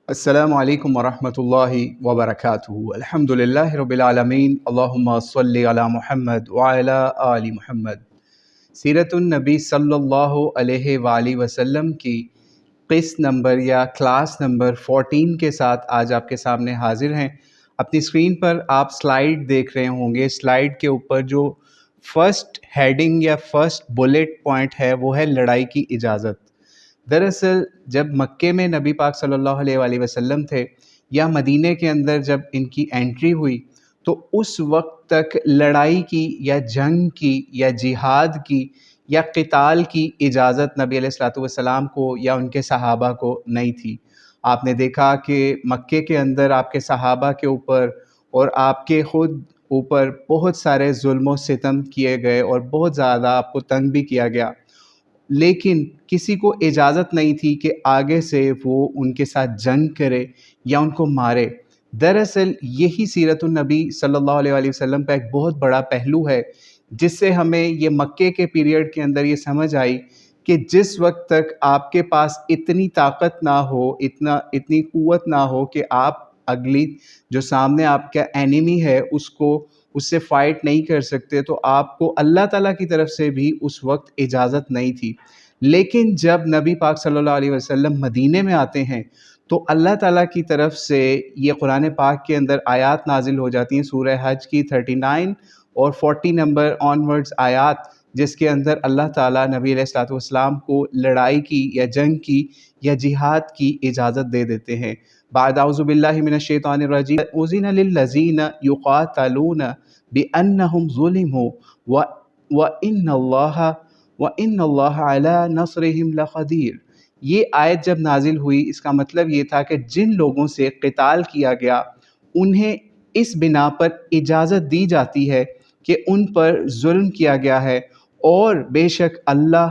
السلام علیکم ورحمۃ اللہ وبرکاتہ۔ الحمدللہ رب العالمین، اللہم صلی علی محمد وعلی آل محمد۔ سیرت النبی صلی اللہ علیہ وآلہ وسلم کی قسط نمبر یا کلاس نمبر 14 کے ساتھ آج آپ کے سامنے حاضر ہیں۔ اپنی اسکرین پر آپ سلائیڈ دیکھ رہے ہوں گے۔ سلائیڈ کے اوپر جو فرسٹ ہیڈنگ یا فرسٹ بلیٹ پوائنٹ ہے وہ ہے لڑائی کی اجازت۔ دراصل جب مکے میں نبی پاک صلی اللہ علیہ وآلہ وسلم تھے یا مدینہ کے اندر جب ان کی انٹری ہوئی تو اس وقت تک لڑائی کی یا جنگ کی یا جہاد کی یا قتال کی اجازت نبی علیہ الصلوۃ والسلام کو یا ان کے صحابہ کو نہیں تھی۔ آپ نے دیکھا کہ مکے کے اندر آپ کے صحابہ کے اوپر اور آپ کے خود اوپر بہت سارے ظلم و ستم کیے گئے اور بہت زیادہ آپ کو تنگ بھی کیا گیا، لیکن کسی کو اجازت نہیں تھی کہ آگے سے وہ ان کے ساتھ جنگ کرے یا ان کو مارے۔ دراصل یہی سیرت النبی صلی اللہ علیہ وآلہ وسلم کا ایک بہت بڑا پہلو ہے، جس سے ہمیں یہ مکے کے پیریڈ کے اندر یہ سمجھ آئی کہ جس وقت تک آپ کے پاس اتنی طاقت نہ ہو، اتنی قوت نہ ہو کہ آپ اگلی جو سامنے آپ کا اینیمی ہے اس سے فائٹ نہیں کر سکتے، تو آپ کو اللہ تعالیٰ کی طرف سے بھی اس وقت اجازت نہیں تھی۔ لیکن جب نبی پاک صلی اللہ علیہ وسلم مدینے میں آتے ہیں تو اللہ تعالیٰ کی طرف سے یہ قرآن پاک کے اندر آیات نازل ہو جاتی ہیں، سورہ حج کی 39 اور 40 نمبر آنورڈز آیات، جس کے اندر اللہ تعالیٰ نبی علیہ الصلوۃ والسلام کو لڑائی کی یا جنگ کی یا جہاد کی اجازت دے دیتے ہیں۔ بعد اعوذ باللہ من الشیطان الرجیم اذن للذین یقاتلون بانہم ظلموا وان اللہ علی نصرہم لقدیر۔ یہ آیت جب نازل ہوئی اس کا مطلب یہ تھا کہ جن لوگوں سے قتال کیا گیا انہیں اس بنا پر اجازت دی جاتی ہے کہ ان پر ظلم کیا گیا ہے اور بے شک اللہ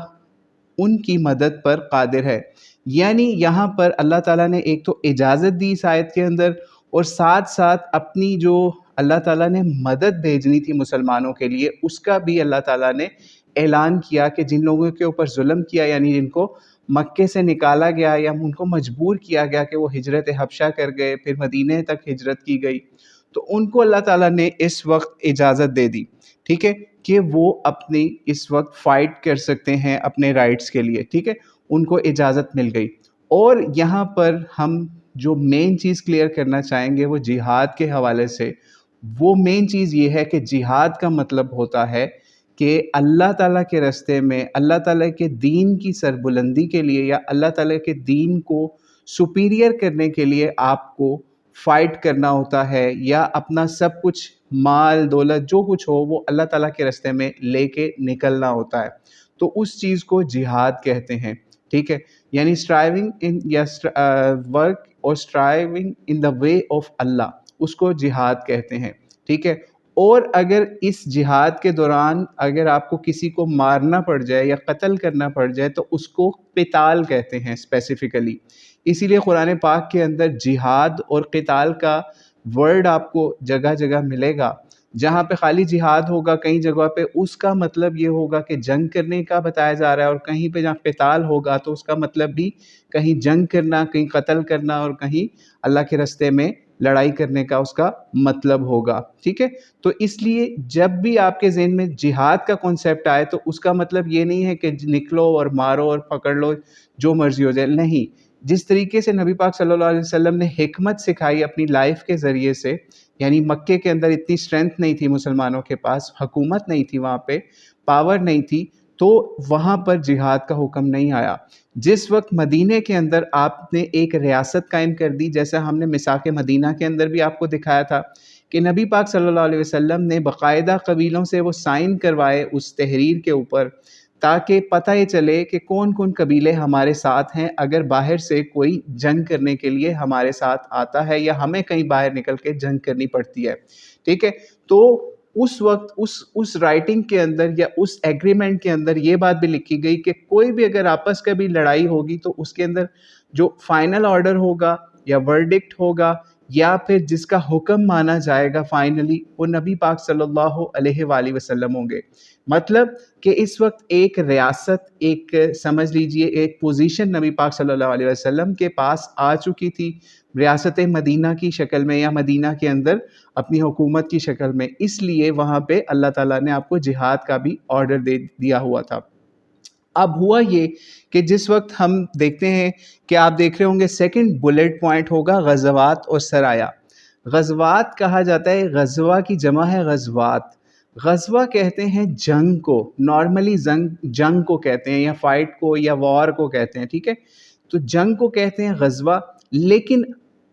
ان کی مدد پر قادر ہے۔ یعنی یہاں پر اللہ تعالیٰ نے ایک تو اجازت دی اس آیت کے اندر، اور ساتھ ساتھ اپنی جو اللہ تعالیٰ نے مدد بھیجنی تھی مسلمانوں کے لیے اس کا بھی اللہ تعالیٰ نے اعلان کیا کہ جن لوگوں کے اوپر ظلم کیا، یعنی جن کو مکے سے نکالا گیا یا ان کو مجبور کیا گیا کہ وہ ہجرت حبشہ کر گئے، پھر مدینہ تک ہجرت کی گئی، تو ان کو اللہ تعالیٰ نے اس وقت اجازت دے دی، ٹھیک ہے، کہ وہ اپنی اس وقت فائٹ کر سکتے ہیں اپنے رائٹس کے لیے، ٹھیک ہے، ان کو اجازت مل گئی۔ اور یہاں پر ہم جو مین چیز کلیئر کرنا چاہیں گے وہ جہاد کے حوالے سے، وہ مین چیز یہ ہے کہ جہاد کا مطلب ہوتا ہے کہ اللہ تعالیٰ کے راستے میں اللہ تعالیٰ کے دین کی سربلندی کے لیے یا اللہ تعالیٰ کے دین کو سپیریئر کرنے کے لیے آپ کو فائٹ کرنا ہوتا ہے، یا اپنا سب کچھ مال دولت جو کچھ ہو وہ اللہ تعالیٰ کے راستے میں لے کے نکلنا ہوتا ہے، تو اس چیز کو جہاد کہتے ہیں، ٹھیک ہے، یعنی اسٹرائیونگ ان یا ورک اور striving in the way of اللہ، اس کو جہاد کہتے ہیں، ٹھیک ہے۔ اور اگر اس جہاد کے دوران اگر آپ کو کسی کو مارنا پڑ جائے یا قتل کرنا پڑ جائے تو اس کو قتال کہتے ہیں اسپیسیفکلی۔ اسی لیے قرآن پاک کے اندر جہاد اور قتال کا ورڈ آپ کو جگہ جگہ ملے گا۔ جہاں پہ خالی جہاد ہوگا کئی جگہ پہ اس کا مطلب یہ ہوگا کہ جنگ کرنے کا بتایا جا رہا ہے، اور کہیں پہ جہاں قتال ہوگا تو اس کا مطلب بھی کہیں جنگ کرنا، کہیں قتل کرنا، اور کہیں اللہ کے راستے میں لڑائی کرنے کا اس کا مطلب ہوگا، ٹھیک ہے۔ تو اس لیے جب بھی آپ کے ذہن میں جہاد کا کانسیپٹ آئے تو اس کا مطلب یہ نہیں ہے کہ نکلو اور مارو اور پکڑ لو جو مرضی ہو جائے، نہیں۔ جس طریقے سے نبی پاک صلی اللہ علیہ وسلم نے حکمت سکھائی اپنی لائف کے ذریعے سے، یعنی مکے کے اندر اتنی اسٹرینتھ نہیں تھی مسلمانوں کے پاس، حکومت نہیں تھی وہاں پہ، پاور نہیں تھی، تو وہاں پر جہاد کا حکم نہیں آیا۔ جس وقت مدینہ کے اندر آپ نے ایک ریاست قائم کر دی، جیسا ہم نے میثاق مدینہ کے اندر بھی آپ کو دکھایا تھا کہ نبی پاک صلی اللہ علیہ وسلم نے باقاعدہ قبیلوں سے وہ سائن کروائے اس تحریر کے اوپر، تاکہ پتہ یہ چلے کہ کون کون قبیلے ہمارے ساتھ ہیں اگر باہر سے کوئی جنگ کرنے کے لیے ہمارے ساتھ آتا ہے یا ہمیں کہیں باہر نکل کے جنگ کرنی پڑتی ہے، ٹھیک ہے۔ تو اس وقت اس رائٹنگ کے اندر یا اس ایگریمنٹ کے اندر یہ بات بھی لکھی گئی کہ کوئی بھی اگر آپس کا بھی لڑائی ہوگی تو اس کے اندر جو فائنل آرڈر ہوگا یا ورڈکٹ ہوگا یا پھر جس کا حکم مانا جائے گا فائنلی، وہ نبی پاک صلی اللہ علیہ وآلہ وسلم ہوں گے۔ مطلب کہ اس وقت ایک ریاست، ایک سمجھ لیجئے ایک پوزیشن نبی پاک صلی اللہ علیہ وسلم کے پاس آ چکی تھی، ریاست مدینہ کی شکل میں یا مدینہ کے اندر اپنی حکومت کی شکل میں، اس لیے وہاں پہ اللہ تعالیٰ نے آپ کو جہاد کا بھی آرڈر دے دیا ہوا تھا۔ اب ہوا یہ کہ جس وقت ہم دیکھتے ہیں کہ آپ دیکھ رہے ہوں گے سیکنڈ بلیٹ پوائنٹ ہوگا غزوات اور سرایا۔ غزوات کہا جاتا ہے، غزوہ کی جمع ہے غزوات۔ غزوہ کہتے ہیں جنگ کو، نارملی جنگ کو کہتے ہیں یا فائٹ کو یا وار کو کہتے ہیں، ٹھیک ہے؟ تو جنگ کو کہتے ہیں غزوہ، لیکن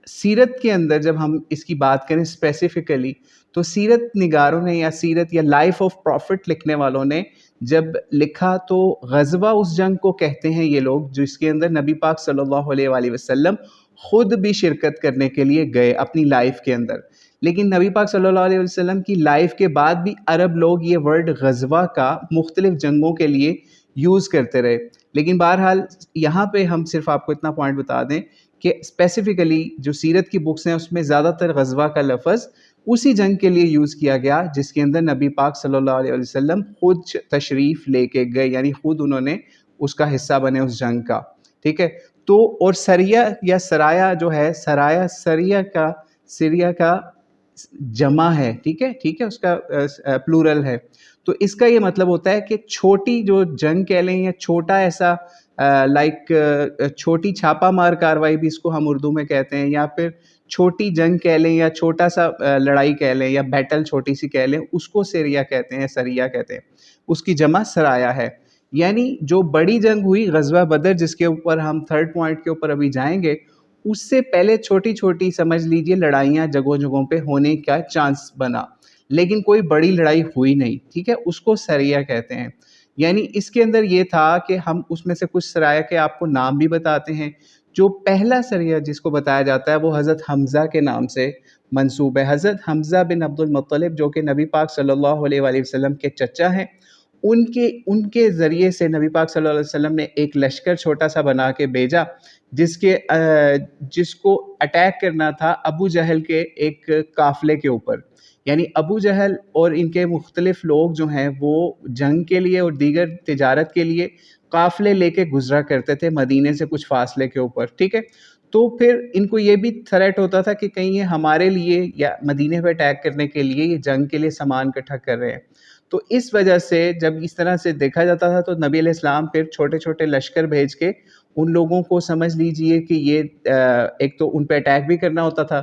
سیرت کے اندر جب ہم اس کی بات کریں اسپیسیفکلی تو سیرت نگاروں نے یا سیرت یا لائف آف پروفٹ لکھنے والوں نے جب لکھا تو غزوہ اس جنگ کو کہتے ہیں یہ لوگ جس کے اندر نبی پاک صلی اللہ علیہ وآلہ وسلم خود بھی شرکت کرنے کے لیے گئے اپنی لائف کے اندر۔ لیکن نبی پاک صلی اللہ علیہ وسلم کی لائف کے بعد بھی عرب لوگ یہ ورڈ غزوہ کا مختلف جنگوں کے لیے یوز کرتے رہے۔ لیکن بہرحال یہاں پہ ہم صرف آپ کو اتنا پوائنٹ بتا دیں کہ اسپیسیفکلی جو سیرت کی بکس ہیں اس میں زیادہ تر غزوہ کا لفظ اسی جنگ کے لیے یوز کیا گیا جس کے اندر نبی پاک صلی اللہ علیہ وسلم خود تشریف لے کے گئے، یعنی خود انہوں نے اس کا حصہ بنے اس جنگ کا، ٹھیک ہے؟ تو اور سریہ یا سرایا جو ہے، سرایا سریہ کا جمع ہے، ٹھیک ہے، اس کا پلورل ہے۔ تو اس کا یہ مطلب ہوتا ہے کہ چھوٹی جو جنگ کہہ لیں یا چھوٹا ایسا لائک چھوٹی چھاپا مار کاروائی بھی اس کو ہم اردو میں کہتے ہیں، یا پھر چھوٹی جنگ کہہ لیں یا چھوٹا سا لڑائی کہہ لیں یا بیٹل چھوٹی سی کہہ لیں، اس کو سریہ کہتے ہیں، سریہ کہتے ہیں۔ اس کی جمع سرایا ہے۔ یعنی جو بڑی جنگ ہوئی غزوہ بدر جس کے اوپر ہم تھرڈ پوائنٹ کے اوپر ابھی جائیں گے، اس سے پہلے چھوٹی چھوٹی سمجھ لیجئے لڑائیاں جگہوں جگہوں پہ ہونے کا چانس بنا، لیکن کوئی بڑی لڑائی ہوئی نہیں، ٹھیک ہے؟ اس کو سریہ کہتے ہیں۔ یعنی اس کے اندر یہ تھا کہ ہم اس میں سے کچھ سرایہ کے آپ کو نام بھی بتاتے ہیں۔ جو پہلا سریہ جس کو بتایا جاتا ہے وہ حضرت حمزہ کے نام سے منسوب ہے۔ حضرت حمزہ بن عبد المطلب جو کہ نبی پاک صلی اللہ علیہ وآلہ وسلم کے چچا ہیں، ان کے ذریعے سے نبی پاک صلی اللہ علیہ وسلم نے ایک لشکر چھوٹا سا بنا کے بھیجا جس کو اٹیک کرنا تھا ابو جہل کے ایک قافلے کے اوپر۔ یعنی ابو جہل اور ان کے مختلف لوگ جو ہیں وہ جنگ کے لیے اور دیگر تجارت کے لیے قافلے لے کے گزرا کرتے تھے مدینے سے کچھ فاصلے کے اوپر، ٹھیک ہے؟ تو پھر ان کو یہ بھی تھریٹ ہوتا تھا کہ کہیں یہ ہمارے لیے یا مدینے پہ اٹیک کرنے کے لیے یہ جنگ کے لیے سامان اکٹھا کر رہے ہیں۔ تو اس وجہ سے جب اس طرح سے دیکھا جاتا تھا تو نبی علیہ السلام پھر چھوٹے چھوٹے لشکر بھیج کے ان لوگوں کو سمجھ لیجئے کہ یہ ایک تو ان پہ اٹیک بھی کرنا ہوتا تھا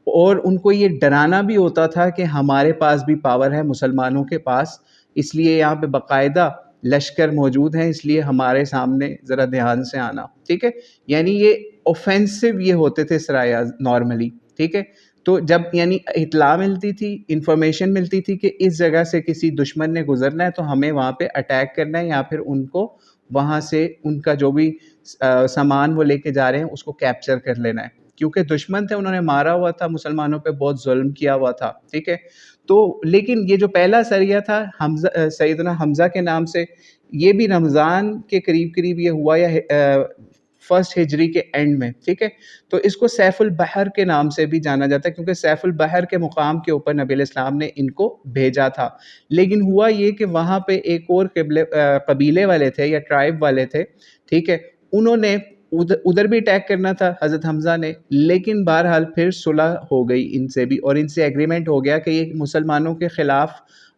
اور ان کو یہ ڈرانا بھی ہوتا تھا کہ ہمارے پاس بھی پاور ہے مسلمانوں کے پاس، اس لیے یہاں پہ باقاعدہ لشکر موجود ہیں، اس لیے ہمارے سامنے ذرا دھیان سے آنا، ٹھیک ہے؟ یعنی یہ اوفینسو یہ ہوتے تھے سرایہ نارملی، ٹھیک ہے؟ تو جب یعنی اطلاع ملتی تھی، انفارمیشن ملتی تھی کہ اس جگہ سے کسی دشمن نے گزرنا ہے تو ہمیں وہاں پہ اٹیک کرنا ہے یا پھر ان کو وہاں سے ان کا جو بھی سامان وہ لے کے جا رہے ہیں اس کو کیپچر کر لینا ہے، کیونکہ دشمن تھے، انہوں نے مارا ہوا تھا مسلمانوں پہ، بہت ظلم کیا ہوا تھا، ٹھیک ہے؟ تو لیکن یہ جو پہلا سریہ تھا سیدنا حمزہ کے نام سے، یہ بھی رمضان کے قریب یہ ہوا یا فرسٹ ہجری کے اینڈ میں، ٹھیک ہے؟ تو اس کو سیف البحر کے نام سے بھی جانا جاتا ہے کیونکہ سیف البحر کے مقام کے اوپر نبی علیہ السلام نے ان کو بھیجا تھا۔ لیکن ہوا یہ کہ وہاں پہ ایک اور قبیلے والے تھے یا ٹرائب والے تھے، ٹھیک ہے؟ انہوں نے ادھر بھی اٹیک کرنا تھا حضرت حمزہ نے، لیکن بہرحال پھر صلح ہو گئی ان سے بھی، اور ان سے ایگریمنٹ ہو گیا کہ یہ مسلمانوں کے خلاف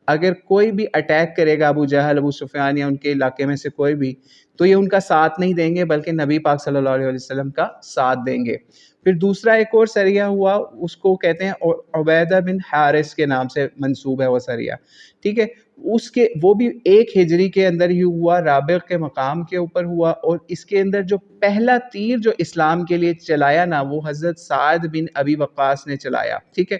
اگر کوئی بھی اٹیک کرے گا، ابو جہل، ابو سفیان یا ان کے علاقے میں سے کوئی بھی، تو یہ ان کا ساتھ نہیں دیں گے بلکہ نبی پاک صلی اللہ علیہ وسلم کا ساتھ دیں گے۔ پھر دوسرا ایک اور سریہ ہوا، اس کو کہتے ہیں عبیدہ بن حارث کے نام سے منسوب ہے وہ سریہ، ٹھیک ہے؟ وہ بھی 1 ہجری کے اندر ہی ہوا، رابغ کے مقام کے اوپر ہوا، اور اس کے اندر جو پہلا تیر جو اسلام کے لیے چلایا نا وہ حضرت سعد بن ابی وقاص نے چلایا، ٹھیک ہے؟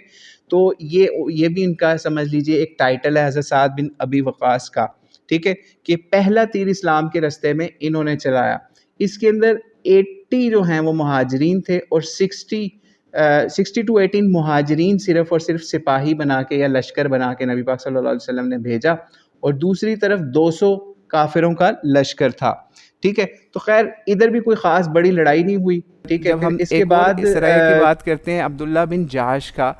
تو یہ بھی ان کا سمجھ لیجئے ایک ٹائٹل ہے حضرت سعد بن ابی وقاص کا، ٹھیک ہے؟ کہ پہلا تیر اسلام کے رستے میں انہوں نے چلایا۔ اس کے اندر 80 جو ہیں وہ مہاجرین تھے اور 60 to 18 مہاجرین صرف اور صرف سپاہی بنا کے یا لشکر بنا کے نبی پاک صلی اللہ علیہ وسلم نے بھیجا، اور دوسری طرف 200 کافروں کا لشکر تھا. ٹھیک ہے, تو خیر ادھر بھی کوئی خاص بڑی لڑائی نہیں ہوئی. ٹھیک ہے, جب ہم اس کے بعد سریا کی بات کرتے ہیں, عبداللہ بن جاش کا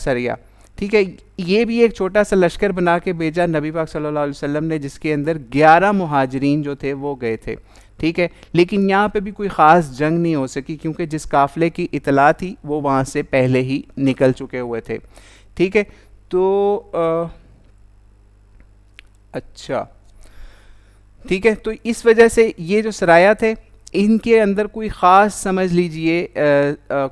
سریا, ٹھیک ہے, یہ بھی ایک چھوٹا سا لشکر بنا کے بھیجا نبی پاک صلی اللہ علیہ وسلم نے, جس کے اندر 11 مہاجرین جو تھے وہ گئے تھے. ٹھیک ہے, لیکن یہاں پہ بھی کوئی خاص جنگ نہیں ہو سکی, کیونکہ جس قافلے کی اطلاع تھی وہ وہاں سے پہلے ہی نکل چکے ہوئے تھے. ٹھیک ہے, تو اچھا ٹھیک ہے, تو اس وجہ سے یہ جو سرایہ تھے ان کے اندر کوئی خاص سمجھ لیجئے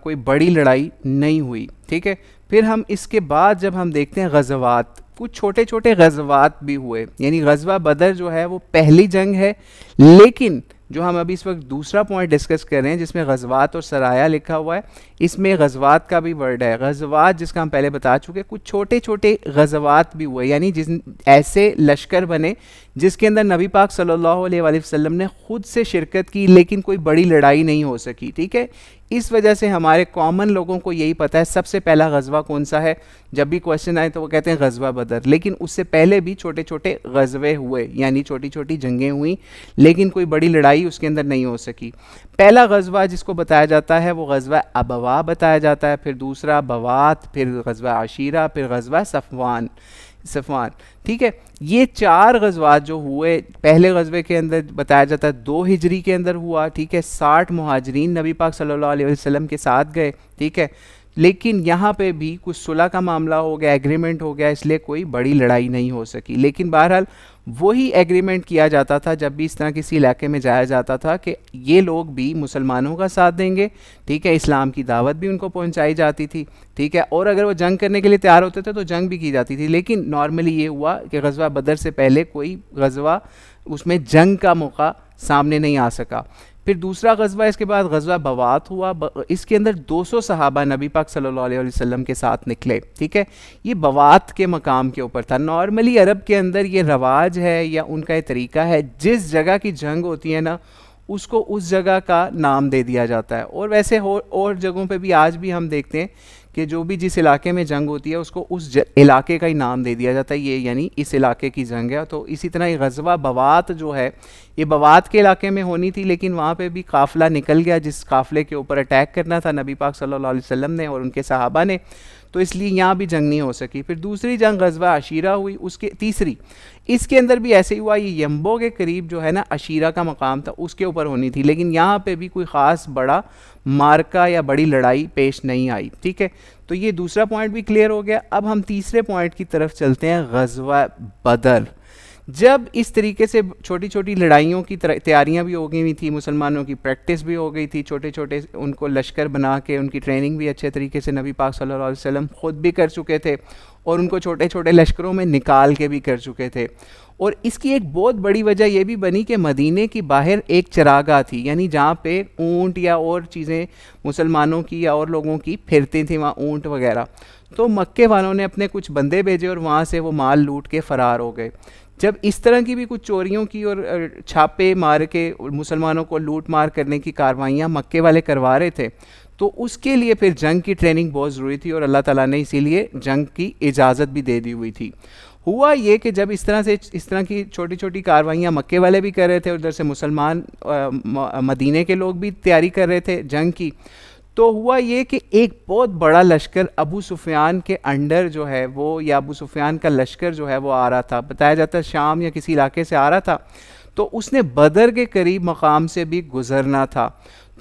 کوئی بڑی لڑائی نہیں ہوئی. ٹھیک ہے, پھر ہم اس کے بعد جب ہم دیکھتے ہیں غزوات, کچھ چھوٹے چھوٹے غزوات بھی ہوئے. یعنی غزوہ بدر جو ہے وہ پہلی جنگ ہے, لیکن جو ہم ابھی اس وقت دوسرا پوائنٹ ڈسکس کر رہے ہیں جس میں غزوات اور سرایہ لکھا ہوا ہے, اس میں غزوات کا بھی ورڈ ہے. غزوات جس کا ہم پہلے بتا چکے, کچھ چھوٹے چھوٹے غزوات بھی ہوئے, یعنی ایسے لشکر بنے جس کے اندر نبی پاک صلی اللہ علیہ وآلہ وسلم نے خود سے شرکت کی, لیکن کوئی بڑی لڑائی نہیں ہو سکی. ٹھیک ہے, اس وجہ سے ہمارے کامن لوگوں کو یہی پتہ ہے سب سے پہلا غزوہ کون سا ہے. جب بھی کوشچن آئے تو وہ کہتے ہیں غزوہ بدر, لیکن اس سے پہلے بھی چھوٹے چھوٹے غزوے ہوئے, یعنی چھوٹی چھوٹی جنگیں ہوئیں, لیکن کوئی بڑی لڑائی اس کے اندر نہیں ہو سکی. پہلا غزوہ جس کو بتایا جاتا ہے وہ غزوہ ابوا بتایا جاتا ہے, پھر دوسرا بوات, پھر غزوہ عشیرہ, پھر غزوہ صفوان. ٹھیک ہے, یہ 4 غزوات جو ہوئے, پہلے غزوے کے اندر بتایا جاتا ہے 2 ہجری کے اندر ہوا. ٹھیک ہے, 60 مہاجرین نبی پاک صلی اللہ علیہ وسلم کے ساتھ گئے. ٹھیک ہے, لیکن یہاں پہ بھی کچھ صلح کا معاملہ ہو گیا, ایگریمنٹ ہو گیا, اس لیے کوئی بڑی لڑائی نہیں ہو سکی. لیکن بہرحال وہی ایگریمنٹ کیا جاتا تھا جب بھی اس طرح کسی علاقے میں جایا جاتا تھا کہ یہ لوگ بھی مسلمانوں کا ساتھ دیں گے. ٹھیک ہے, اسلام کی دعوت بھی ان کو پہنچائی جاتی تھی. ٹھیک ہے, اور اگر وہ جنگ کرنے کے لیے تیار ہوتے تھے تو جنگ بھی کی جاتی تھی. لیکن نارملی یہ ہوا کہ غزوہ بدر سے پہلے کوئی غزوہ اس میں جنگ کا موقع سامنے نہیں آ سکا. پھر دوسرا غزوہ اس کے بعد غزوہ بوات ہوا, اس کے اندر 200 صحابہ نبی پاک صلی اللہ علیہ وسلم کے ساتھ نکلے. ٹھیک ہے, یہ بوات کے مقام کے اوپر تھا. نارملی عرب کے اندر یہ رواج ہے یا ان کا یہ طریقہ ہے, جس جگہ کی جنگ ہوتی ہے نا اس کو اس جگہ کا نام دے دیا جاتا ہے. اور ویسے اور جگہوں پہ بھی آج بھی ہم دیکھتے ہیں کہ جو بھی جس علاقے میں جنگ ہوتی ہے اس کو اس علاقے کا ہی نام دے دیا جاتا ہے, یہ یعنی اس علاقے کی جنگ ہے. تو اسی طرح یہ غزوہ بوات جو ہے یہ بوات کے علاقے میں ہونی تھی, لیکن وہاں پہ بھی قافلہ نکل گیا جس قافلے کے اوپر اٹیک کرنا تھا نبی پاک صلی اللہ علیہ وسلم نے اور ان کے صحابہ نے, تو اس لیے یہاں بھی جنگ نہیں ہو سکی. پھر دوسری جنگ غزوہ عشیرہ ہوئی, اس کے تیسری, اس کے اندر بھی ایسے ہی ہوا. یہ یمبو کے قریب جو ہے نا عشیرہ کا مقام تھا, اس کے اوپر ہونی تھی, لیکن یہاں پہ بھی کوئی خاص بڑا مارکا یا بڑی لڑائی پیش نہیں آئی. ٹھیک ہے, تو یہ دوسرا پوائنٹ بھی کلیئر ہو گیا. اب ہم تیسرے پوائنٹ کی طرف چلتے ہیں, غزوہ بدر. جب اس طریقے سے چھوٹی چھوٹی لڑائیوں کی تیاریاں بھی ہو گئی ہوئی تھی, مسلمانوں کی پریکٹس بھی ہو گئی تھی, چھوٹے چھوٹے ان کو لشکر بنا کے ان کی ٹریننگ بھی اچھے طریقے سے نبی پاک صلی اللہ علیہ وسلم خود بھی کر چکے تھے اور ان کو چھوٹے چھوٹے لشکروں میں نکال کے بھی کر چکے تھے. اور اس کی ایک بہت بڑی وجہ یہ بھی بنی کہ مدینے کی باہر ایک چراگاہ تھی, یعنی جہاں پہ اونٹ یا اور چیزیں مسلمانوں کی یا اور لوگوں کی پھرتی تھیں, وہاں اونٹ وغیرہ. تو مکے والوں نے اپنے کچھ بندے بھیجے اور وہاں سے وہ مال لوٹ کے فرار ہو گئے. جب اس طرح کی بھی کچھ چوریوں کی اور چھاپے مار کے مسلمانوں کو لوٹ مار کرنے کی کاروائیاں مکے والے کروا رہے تھے, تو اس کے لیے پھر جنگ کی ٹریننگ بہت ضروری تھی, اور اللہ تعالیٰ نے اسی لیے جنگ کی اجازت بھی دے دی ہوئی تھی. ہوا یہ کہ جب اس طرح کی چھوٹی چھوٹی کاروائیاں مکے والے بھی کر رہے تھے اور ادھر سے مسلمان مدینے کے لوگ بھی تیاری کر رہے تھے جنگ کی, تو ہوا یہ کہ ایک بہت بڑا لشکر ابو سفیان کے انڈر جو ہے وہ, یا ابو سفیان کا لشکر جو ہے وہ آ رہا تھا, بتایا جاتا ہے شام یا کسی علاقے سے آ رہا تھا, تو اس نے بدر کے قریب مقام سے بھی گزرنا تھا.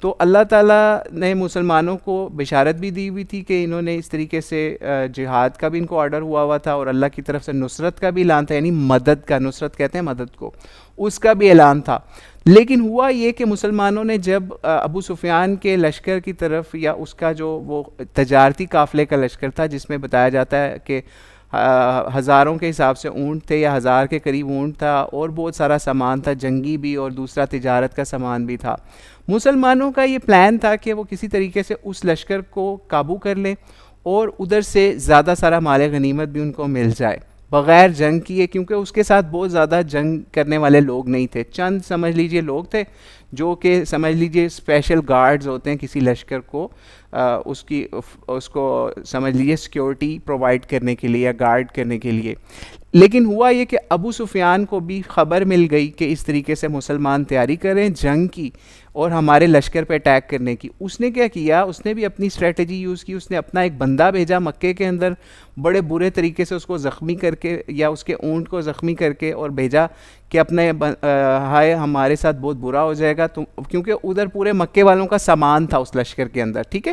تو اللہ تعالیٰ نے مسلمانوں کو بشارت بھی دی ہوئی تھی کہ انہوں نے اس طریقے سے جہاد کا بھی ان کو آرڈر ہوا تھا, اور اللہ کی طرف سے نصرت کا بھی اعلان تھا, یعنی مدد کا, نصرت کہتے ہیں مدد کو, اس کا بھی اعلان تھا. لیکن ہوا یہ کہ مسلمانوں نے جب ابو سفیان کے لشکر کی طرف, یا اس کا جو وہ تجارتی قافلے کا لشکر تھا جس میں بتایا جاتا ہے کہ ہزاروں کے حساب سے اونٹ تھے یا 1000 کے قریب اونٹ تھا, اور بہت سارا سامان تھا جنگی بھی اور دوسرا تجارت کا سامان بھی تھا. مسلمانوں کا یہ پلان تھا کہ وہ کسی طریقے سے اس لشکر کو قابو کر لیں اور ادھر سے زیادہ سارا مال غنیمت بھی ان کو مل جائے بغیر جنگ کیے, کیونکہ اس کے ساتھ بہت زیادہ جنگ کرنے والے لوگ نہیں تھے. چند سمجھ لیجئے لوگ تھے جو کہ سمجھ لیجئے اسپیشل گارڈز ہوتے ہیں کسی لشکر کو, اس کو سمجھ لیجئے سیکیورٹی پرووائڈ کرنے کے لیے یا گارڈ کرنے کے لیے. لیکن ہوا یہ کہ ابو سفیان کو بھی خبر مل گئی کہ اس طریقے سے مسلمان تیاری کر رہے ہیں جنگ کی اور ہمارے لشکر پہ اٹیک کرنے کی. اس نے کیا کیا, اس نے بھی اپنی اسٹریٹجی یوز کی. اس نے اپنا ایک بندہ بھیجا مکے کے اندر, بڑے برے طریقے سے اس کو زخمی کر کے یا اس کے اونٹ کو زخمی کر کے, اور بھیجا کہ اپنے ہائے ہمارے ساتھ بہت برا ہو جائے گا تم, کیونکہ ادھر پورے مکے والوں کا سامان تھا اس لشکر کے اندر, ٹھیک ہے.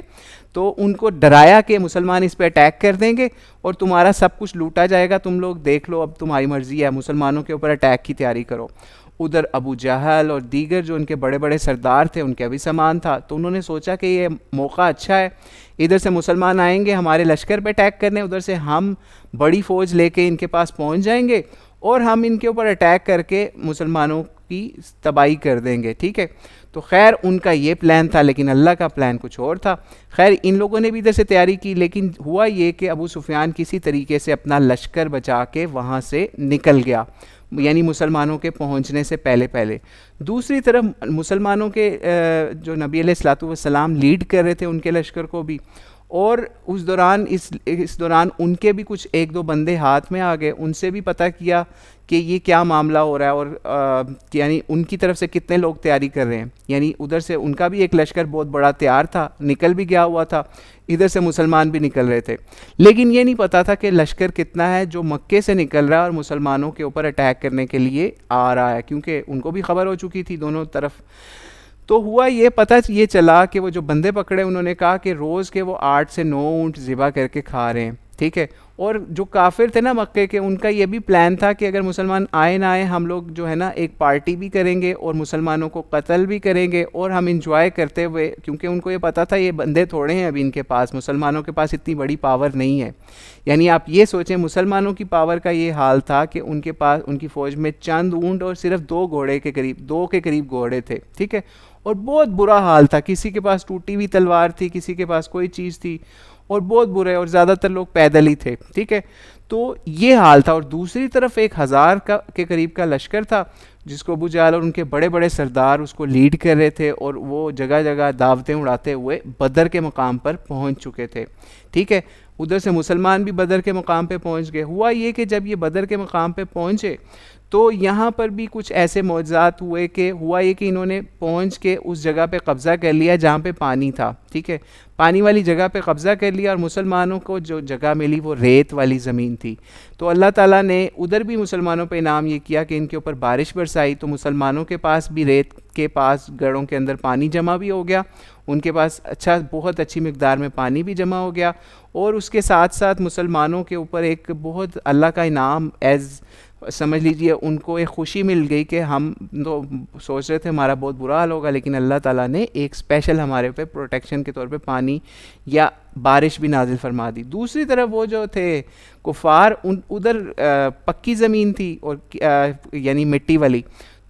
تو ان کو ڈرایا کہ مسلمان اس پہ اٹیک کر دیں گے اور تمہارا سب کچھ لوٹا جائے گا, تم لوگ دیکھ لو, اب تمہاری مرضی ہے, مسلمانوں کے اوپر اٹیک کی تیاری کرو. ادھر ابو جہل اور دیگر جو ان کے بڑے بڑے سردار تھے ان کا بھی سامان تھا, تو انہوں نے سوچا کہ یہ موقع اچھا ہے, ادھر سے مسلمان آئیں گے ہمارے لشکر پہ اٹیک کرنے, ادھر سے ہم بڑی فوج لے کے ان کے پاس پہنچ جائیں گے اور ہم ان کے اوپر اٹیک کر کے مسلمانوں کی تباہی کر دیں گے, ٹھیک ہے. تو خیر ان کا یہ پلان تھا, لیکن اللہ کا پلان کچھ اور تھا. خیر ان لوگوں نے بھی ادھر سے تیاری کی, لیکن ہوا یہ کہ ابو سفیان کسی طریقے سے اپنا لشکر بچا کے وہاں سے نکل گیا, یعنی مسلمانوں کے پہنچنے سے پہلے. دوسری طرف مسلمانوں کے جو نبی علیہ الصلوۃ والسلام لیڈ کر رہے تھے ان کے لشکر کو بھی, اور اس دوران ان کے بھی کچھ ایک دو بندے ہاتھ میں آ گئے, ان سے بھی پتہ کیا کہ یہ کیا معاملہ ہو رہا ہے اور یعنی ان کی طرف سے کتنے لوگ تیاری کر رہے ہیں. یعنی ادھر سے ان کا بھی ایک لشکر بہت بڑا تیار تھا, نکل بھی گیا ہوا تھا, ادھر سے مسلمان بھی نکل رہے تھے, لیکن یہ نہیں پتا تھا کہ لشکر کتنا ہے جو مکے سے نکل رہا ہے اور مسلمانوں کے اوپر اٹیک کرنے کے لیے آ رہا ہے, کیونکہ ان کو بھی خبر ہو چکی تھی دونوں طرف. تو ہوا یہ پتہ یہ چلا کہ وہ جو بندے پکڑے انہوں نے کہا کہ روز کے وہ 8 سے 9 اونٹ ذبح کر کے کھا رہے ہیں, ٹھیک ہے. اور جو کافر تھے نا مکے کے, ان کا یہ بھی پلان تھا کہ اگر مسلمان آئے نہ آئے ہم لوگ جو ہے نا ایک پارٹی بھی کریں گے اور مسلمانوں کو قتل بھی کریں گے اور ہم انجوائے کرتے ہوئے, کیونکہ ان کو یہ پتہ تھا یہ بندے تھوڑے ہیں ابھی ان کے پاس, مسلمانوں کے پاس اتنی بڑی پاور نہیں ہے. یعنی آپ یہ سوچیں مسلمانوں کی پاور کا یہ حال تھا کہ ان کے پاس ان کی فوج میں چند اونٹ اور صرف 2 کے قریب گھوڑے تھے, ٹھیک ہے. اور بہت برا حال تھا, کسی کے پاس ٹوٹی ہوئی تلوار تھی, کسی کے پاس کوئی چیز تھی, اور بہت برے, اور زیادہ تر لوگ پیدل ہی تھے, ٹھیک ہے. تو یہ حال تھا. اور دوسری طرف 1000 کے قریب کا لشکر تھا جس کو ابو جہل اور ان کے بڑے بڑے سردار اس کو لیڈ کر رہے تھے, اور وہ جگہ جگہ دعوتیں اڑاتے ہوئے بدر کے مقام پر پہنچ چکے تھے, ٹھیک ہے. ادھر سے مسلمان بھی بدر کے مقام پہ پہنچ گئے. ہوا یہ کہ جب یہ بدر کے مقام پہ پہنچے تو یہاں پر بھی کچھ ایسے معجزات ہوئے کہ ہوا یہ کہ انہوں نے پہنچ کے اس جگہ پہ قبضہ کر لیا جہاں پہ پانی تھا, ٹھیک ہے. پانی والی جگہ پہ قبضہ کر لیا, اور مسلمانوں کو جو جگہ ملی وہ ریت والی زمین تھی. تو اللہ تعالیٰ نے ادھر بھی مسلمانوں پہ انعام یہ کیا کہ ان کے اوپر بارش برسائی, تو مسلمانوں کے پاس بھی ریت کے پاس گڑھوں کے اندر پانی جمع بھی ہو گیا, ان کے پاس بہت اچھی مقدار میں پانی بھی جمع ہو گیا. اور اس کے ساتھ ساتھ مسلمانوں کے اوپر ایک بہت اللہ کا انعام سمجھ لیجئے, ان کو ایک خوشی مل گئی کہ ہم تو سوچ رہے تھے ہمارا بہت برا حال ہوگا, لیکن اللہ تعالیٰ نے ایک اسپیشل ہمارے پہ پروٹیکشن کے طور پہ پانی یا بارش بھی نازل فرما دی. دوسری طرف وہ جو تھے کفار, ادھر پکی زمین تھی اور یعنی مٹی والی,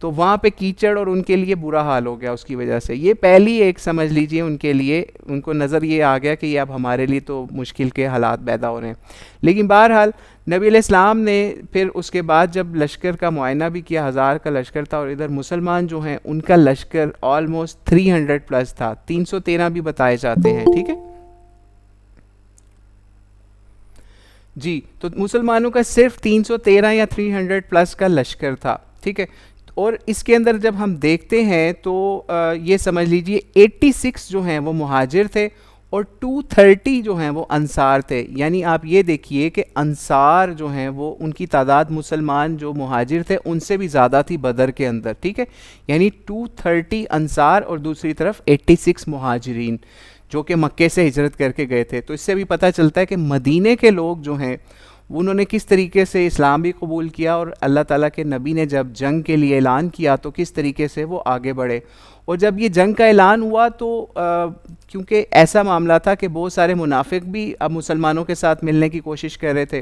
تو وہاں پہ کیچڑ اور ان کے لیے برا حال ہو گیا اس کی وجہ سے. یہ پہلی ایک سمجھ لیجئے ان کے لیے, ان کو نظر یہ آ گیا کہ یہ اب ہمارے لیے تو مشکل کے حالات پیدا ہو رہے ہیں. لیکن بہرحال نبی علیہ السلام نے پھر اس کے بعد جب لشکر کا معائنہ بھی کیا, 1000 کا لشکر تھا, اور ادھر مسلمان جو ہیں ان کا لشکر آلموسٹ 300 پلس تھا, 313 بھی بتائے جاتے ہیں, ٹھیک ہے جی. تو مسلمانوں کا صرف 313 یا 300 پلس کا لشکر تھا, ٹھیک ہے. اور اس کے اندر جب ہم دیکھتے ہیں تو یہ سمجھ لیجئے 86 جو ہیں وہ مہاجر تھے اور 230 جو ہیں وہ انصار تھے. یعنی آپ یہ دیکھیے کہ انصار جو ہیں وہ ان کی تعداد مسلمان جو مہاجر تھے ان سے بھی زیادہ تھی بدر کے اندر, ٹھیک ہے. یعنی 230 انصار اور دوسری طرف 86 مہاجرین جو کہ مکے سے ہجرت کر کے گئے تھے. تو اس سے بھی پتہ چلتا ہے کہ مدینے کے لوگ جو ہیں انہوں نے کس طریقے سے اسلام بھی قبول کیا, اور اللہ تعالیٰ کے نبی نے جب جنگ کے لیے اعلان کیا تو کس طریقے سے وہ آگے بڑھے. اور جب یہ جنگ کا اعلان ہوا تو کیونکہ ایسا معاملہ تھا کہ بہت سارے منافق بھی اب مسلمانوں کے ساتھ ملنے کی کوشش کر رہے تھے,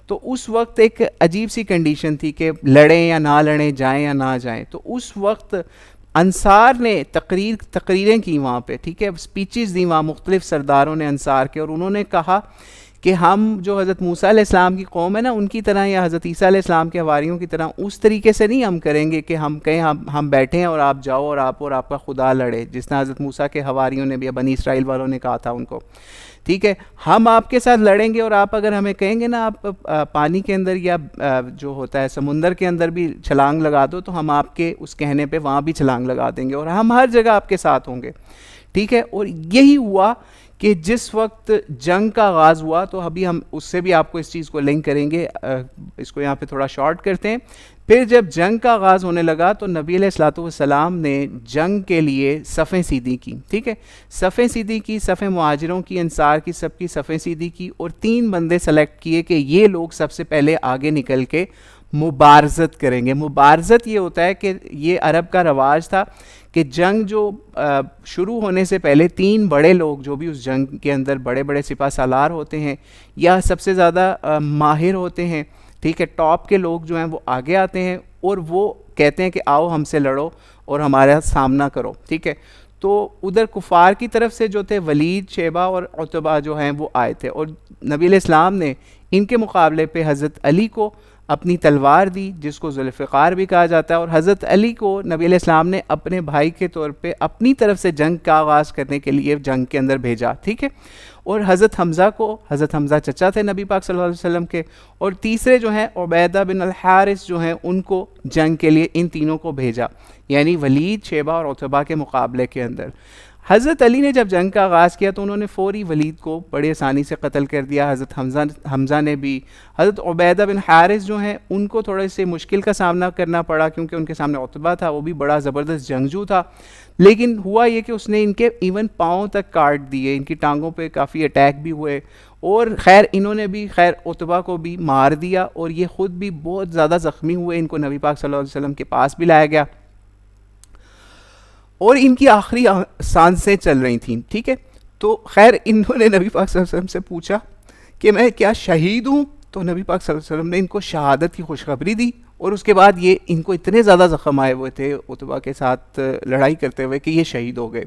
تو اس وقت ایک عجیب سی کنڈیشن تھی کہ لڑیں یا نہ لڑیں, جائیں یا نہ جائیں. تو اس وقت انصار نے تقریریں کی وہاں پہ, ٹھیک ہے, اسپیچز دی وہاں مختلف سرداروں نے انصار کے, اور انہوں نے کہا کہ ہم جو حضرت موسیٰ علیہ السلام کی قوم ہے نا ان کی طرح یا حضرت عیسیٰ علیہ السلام کے حواریوں کی طرح اس طریقے سے نہیں ہم کریں گے کہ ہم کہیں ہم بیٹھے ہیں اور آپ جاؤ اور آپ کا خدا لڑے، جس طرح حضرت موسیٰ کے حواریوں نے بھی، بنی اسرائیل والوں نے کہا تھا ان کو، ٹھیک ہے، ہم آپ کے ساتھ لڑیں گے اور آپ اگر ہمیں کہیں گے نا آپ پانی کے اندر یا جو ہوتا ہے سمندر کے اندر بھی چھلانگ لگا دو تو ہم آپ کے اس کہنے پہ وہاں بھی چھلانگ لگا دیں گے اور ہم ہر جگہ آپ کے ساتھ ہوں گے، ٹھیک ہے۔ اور یہی ہوا کہ جس وقت جنگ کا آغاز ہوا، تو ابھی ہم اس سے بھی آپ کو اس چیز کو لنک کریں گے، اس کو یہاں پہ تھوڑا شارٹ کرتے ہیں۔ پھر جب جنگ کا آغاز ہونے لگا تو نبی علیہ الصلوۃ والسلام نے جنگ کے لیے صفیں سیدھی کی، ٹھیک ہے، صفیں سیدھی کی، صفیں مہاجروں کی، انصار کی، سب کی صفیں سیدھی کی، اور 3 بندے سلیکٹ کیے کہ یہ لوگ سب سے پہلے آگے نکل کے مبارزت کریں گے۔ مبارزت یہ ہوتا ہے کہ یہ عرب کا رواج تھا کہ جنگ جو شروع ہونے سے پہلے 3 بڑے لوگ جو بھی اس جنگ کے اندر بڑے بڑے سپہ سالار ہوتے ہیں یا سب سے زیادہ ماہر ہوتے ہیں، ٹھیک ہے، ٹاپ کے لوگ جو ہیں وہ آگے آتے ہیں اور وہ کہتے ہیں کہ آؤ ہم سے لڑو اور ہمارا سامنا کرو، ٹھیک ہے۔ تو ادھر کفار کی طرف سے جو تھے ولید، شیبہ اور عتبہ جو ہیں وہ آئے تھے، اور نبی علیہ السلام نے ان کے مقابلے پہ حضرت علی کو اپنی تلوار دی جس کو ذوالفقار بھی کہا جاتا ہے، اور حضرت علی کو نبی علیہ السلام نے اپنے بھائی کے طور پہ اپنی طرف سے جنگ کا آغاز کرنے کے لیے جنگ کے اندر بھیجا، ٹھیک ہے۔ اور حضرت حمزہ کو، حضرت حمزہ چچا تھے نبی پاک صلی اللہ علیہ وسلم کے، اور تیسرے جو ہیں عبیدہ بن الحارث جو ہیں ان کو جنگ کے لیے ان تینوں کو بھیجا، یعنی ولید، شیبہ اور عتبہ کے مقابلے کے اندر۔ حضرت علی نے جب جنگ کا آغاز کیا تو انہوں نے فوری ولید کو بڑی آسانی سے قتل کر دیا، حضرت حمزہ نے بھی۔ حضرت عبیدہ بن حارث جو ہیں ان کو تھوڑے سے مشکل کا سامنا کرنا پڑا کیونکہ ان کے سامنے عتبہ تھا، وہ بھی بڑا زبردست جنگجو تھا، لیکن ہوا یہ کہ اس نے ان کے ایون پاؤں تک کاٹ دیے، ان کی ٹانگوں پہ کافی اٹیک بھی ہوئے، اور خیر انہوں نے بھی خیر عتبہ کو بھی مار دیا، اور یہ خود بھی بہت زیادہ زخمی ہوئے، ان کو نبی پاک صلی اللہ علیہ وسلم کے پاس بھی لایا گیا، اور ان کی آخری سانسیں چل رہی تھیں، ٹھیک ہے۔ تو خیر انہوں نے نبی پاک صلی اللہ علیہ وسلم سے پوچھا کہ میں کیا شہید ہوں؟ تو نبی پاک صلی اللہ علیہ وسلم نے ان کو شہادت کی خوشخبری دی، اور اس کے بعد یہ ان کو اتنے زیادہ زخم آئے ہوئے تھے عتبہ کے ساتھ لڑائی کرتے ہوئے کہ یہ شہید ہو گئے۔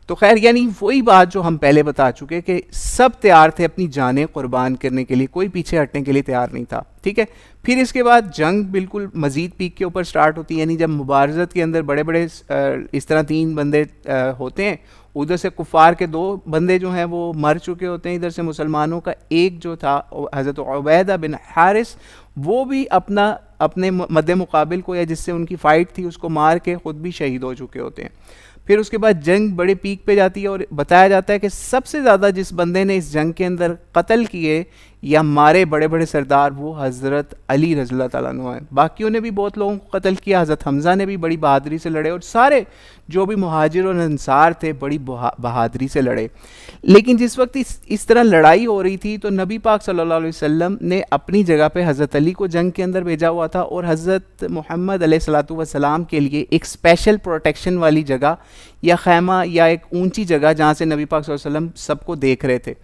تو خیر یعنی وہی بات جو ہم پہلے بتا چکے کہ سب تیار تھے اپنی جانیں قربان کرنے کے لیے، کوئی پیچھے ہٹنے کے لیے تیار نہیں تھا، ٹھیک ہے۔ پھر اس کے بعد جنگ بالکل مزید پیک کے اوپر سٹارٹ ہوتی ہے، یعنی جب مبارزت کے اندر بڑے بڑے اس طرح 3 بندے ہوتے ہیں، ادھر سے کفار کے 2 بندے جو ہیں وہ مر چکے ہوتے ہیں، ادھر سے مسلمانوں کا ایک جو تھا حضرت عبیدہ بن حارث وہ بھی اپنے مد مقابل کو یا جس سے ان کی فائٹ تھی اس کو مار کے خود بھی شہید ہو چکے ہوتے ہیں۔ پھر اس کے بعد جنگ بڑے پیک پہ جاتی ہے، اور بتایا جاتا ہے کہ سب سے زیادہ جس بندے نے اس جنگ کے اندر قتل کیے یا مارے بڑے بڑے سردار وہ حضرت علی رضی اللہ تعالیٰ عنہ ہیں۔ باقیوں نے بھی بہت لوگوں کو قتل کیا، حضرت حمزہ نے بھی بڑی بہادری سے لڑے، اور سارے جو بھی مہاجر اور انصار تھے بڑی بہادری سے لڑے۔ لیکن جس وقت اس طرح لڑائی ہو رہی تھی تو نبی پاک صلی اللہ علیہ وسلم نے اپنی جگہ پہ حضرت علی کو جنگ کے اندر بھیجا ہوا تھا، اور حضرت محمد علیہ الصلوۃ والسلام کے لیے ایک اسپیشل پروٹیکشن والی جگہ یا خیمہ یا ایک اونچی جگہ جہاں سے نبی پاک صلی اللہ علیہ وسلم سب کو دیکھ رہے تھے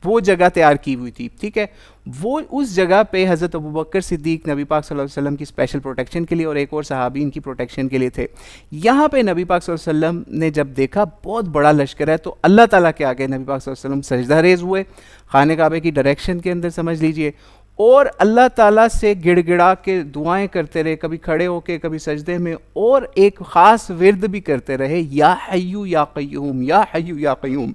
وہ جگہ تیار کی ہوئی تھی، ٹھیک ہے۔ وہ اس جگہ پہ حضرت ابوبکر صدیق نبی پاک صلی اللہ علیہ وسلم کی اسپیشل پروٹیکشن کے لیے اور ایک اور صحابی ان کی پروٹیکشن کے لیے تھے۔ یہاں پہ نبی پاک صلی اللہ علیہ وسلم نے جب دیکھا بہت بڑا لشکر ہے تو اللہ تعالیٰ کے آگے نبی پاک صلی اللہ علیہ وسلم سجدہ ریز ہوئے خانہ کعبے کی ڈائریکشن کے اندر سمجھ لیجئے، اور اللہ تعالیٰ سے گڑ گڑا کے دعائیں کرتے رہے، کبھی کھڑے ہو کے کبھی سجدے میں، اور ایک خاص ورد بھی کرتے رہے، یا حیو یا قیوم، یا حیو یا قیوم،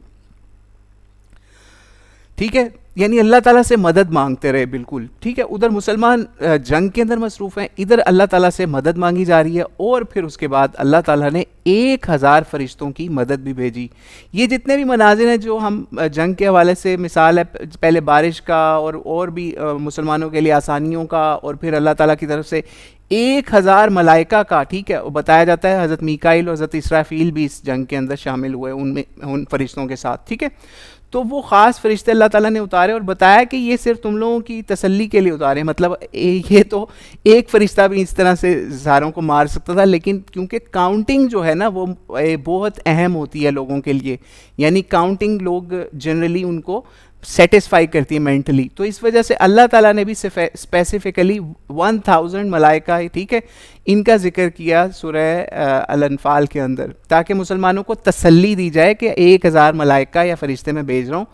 ٹھیک ہے، یعنی اللہ تعالیٰ سے مدد مانگتے رہے بالکل، ٹھیک ہے۔ ادھر مسلمان جنگ کے اندر مصروف ہیں، ادھر اللہ تعالیٰ سے مدد مانگی جا رہی ہے، اور پھر اس کے بعد اللہ تعالیٰ نے 1000 فرشتوں کی مدد بھی بھیجی۔ یہ جتنے بھی مناظر ہیں جو ہم جنگ کے حوالے سے مثال ہے پہلے بارش کا اور بھی مسلمانوں کے لیے آسانیوں کا، اور پھر اللہ تعالیٰ کی طرف سے 1000 ملائکہ کا، ٹھیک ہے، بتایا جاتا ہے حضرت میکائیل اور حضرت اسرافیل بھی اس جنگ کے اندر شامل ہوئے ان فرشتوں کے ساتھ، ٹھیک ہے۔ تو وہ خاص فرشتے اللہ تعالیٰ نے اتارے اور بتایا کہ یہ صرف تم لوگوں کی تسلی کے لیے اتارے، مطلب یہ تو ایک فرشتہ بھی اس طرح سے ہزاروں کو مار سکتا تھا، لیکن کیونکہ کاؤنٹنگ جو ہے نا وہ بہت اہم ہوتی ہے لوگوں کے لیے، یعنی کاؤنٹنگ لوگ جنرلی ان کو سیٹسفائی کرتی ہے مینٹلی، تو اس وجہ سے اللہ تعالیٰ نے بھی اسپیسیفکلی 1000 ملائکہ، ٹھیک ہے، ان کا ذکر کیا سورہ الانفال کے اندر، تاکہ مسلمانوں کو تسلی دی جائے کہ 1000 ملائکہ یا فرشتے میں بھیج رہا ہوں،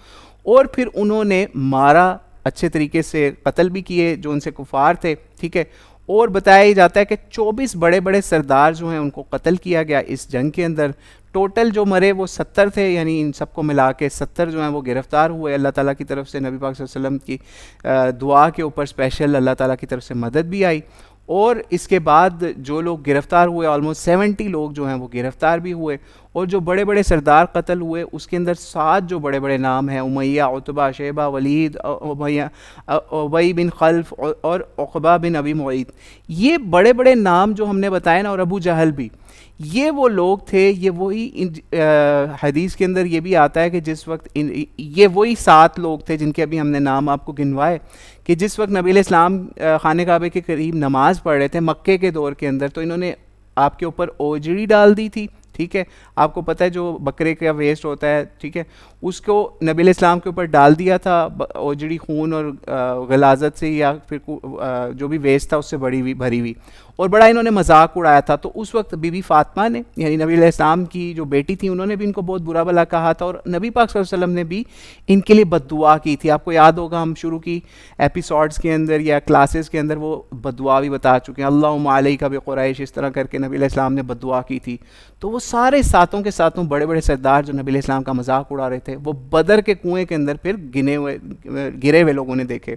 اور پھر انہوں نے مارا اچھے طریقے سے، قتل بھی کیے جو ان سے کفار تھے، ٹھیک ہے. اور بتایا ہی جاتا ہے کہ 24 بڑے بڑے سردار جو ہیں ان کو قتل کیا گیا اس جنگ کے اندر. ٹوٹل جو مرے وہ 70 تھے، یعنی ان سب کو ملا کے 70 جو ہیں وہ گرفتار ہوئے. اللہ تعالیٰ کی طرف سے نبی پاک صلی اللہ علیہ وسلم کی دعا کے اوپر اسپیشل اللہ تعالیٰ کی طرف سے مدد بھی آئی. اور اس کے بعد جو لوگ گرفتار ہوئے آلموسٹ 70 لوگ جو ہیں وہ گرفتار بھی ہوئے. اور جو بڑے بڑے سردار قتل ہوئے اس کے اندر 7 جو بڑے بڑے نام ہیں، امیہ، عتبہ، شیبہ، ولید، ابی بن خلف اور عقبہ بن ابی معیط، یہ بڑے بڑے نام جو ہم نے بتائے نا، اور ابو جہل بھی، یہ وہ لوگ تھے. یہ وہی حدیث کے اندر یہ بھی آتا ہے کہ جس وقت یہ وہی 7 لوگ تھے جن کے ابھی ہم نے نام آپ کو گنوائے، کہ جس وقت نبی علیہ السلام خانہ کعبہ کے قریب نماز پڑھ رہے تھے مکے کے دور کے اندر، تو انہوں نے آپ کے اوپر اوجڑی ڈال دی تھی. ٹھیک ہے، آپ کو پتہ ہے جو بکرے کا ویسٹ ہوتا ہے، ٹھیک ہے، اس کو نبی علیہ السلام کے اوپر ڈال دیا تھا اوجڑی خون اور غلاظت سے، یا پھر جو بھی ویسٹ تھا اس سے بڑی ہوئی بھری ہوئی، اور بڑا انہوں نے مذاق اڑایا تھا. تو اس وقت بی بی فاطمہ نے، یعنی نبی علیہ السلام کی جو بیٹی تھی، انہوں نے بھی ان کو بہت برا بھلا کہا تھا، اور نبی پاک صلی اللہ علیہ وسلم نے بھی ان کے لیے بد دعا کی تھی. آپ کو یاد ہوگا ہم شروع کی ایپیسوڈز کے اندر یا کلاسز کے اندر وہ بد دعا بھی بتا چکے ہیں، اللہم علیک بقریش، اس طرح کر کے نبی علیہ السلام نے بد دعا کی تھی. تو وہ سارے 7 کے 7 بڑے بڑے سردار جو نبی علیہ السلام کا مذاق اڑا رہے تھے، وہ بدر کے کنویں کے اندر پھر گرے ہوئے لوگوں نے دیکھے.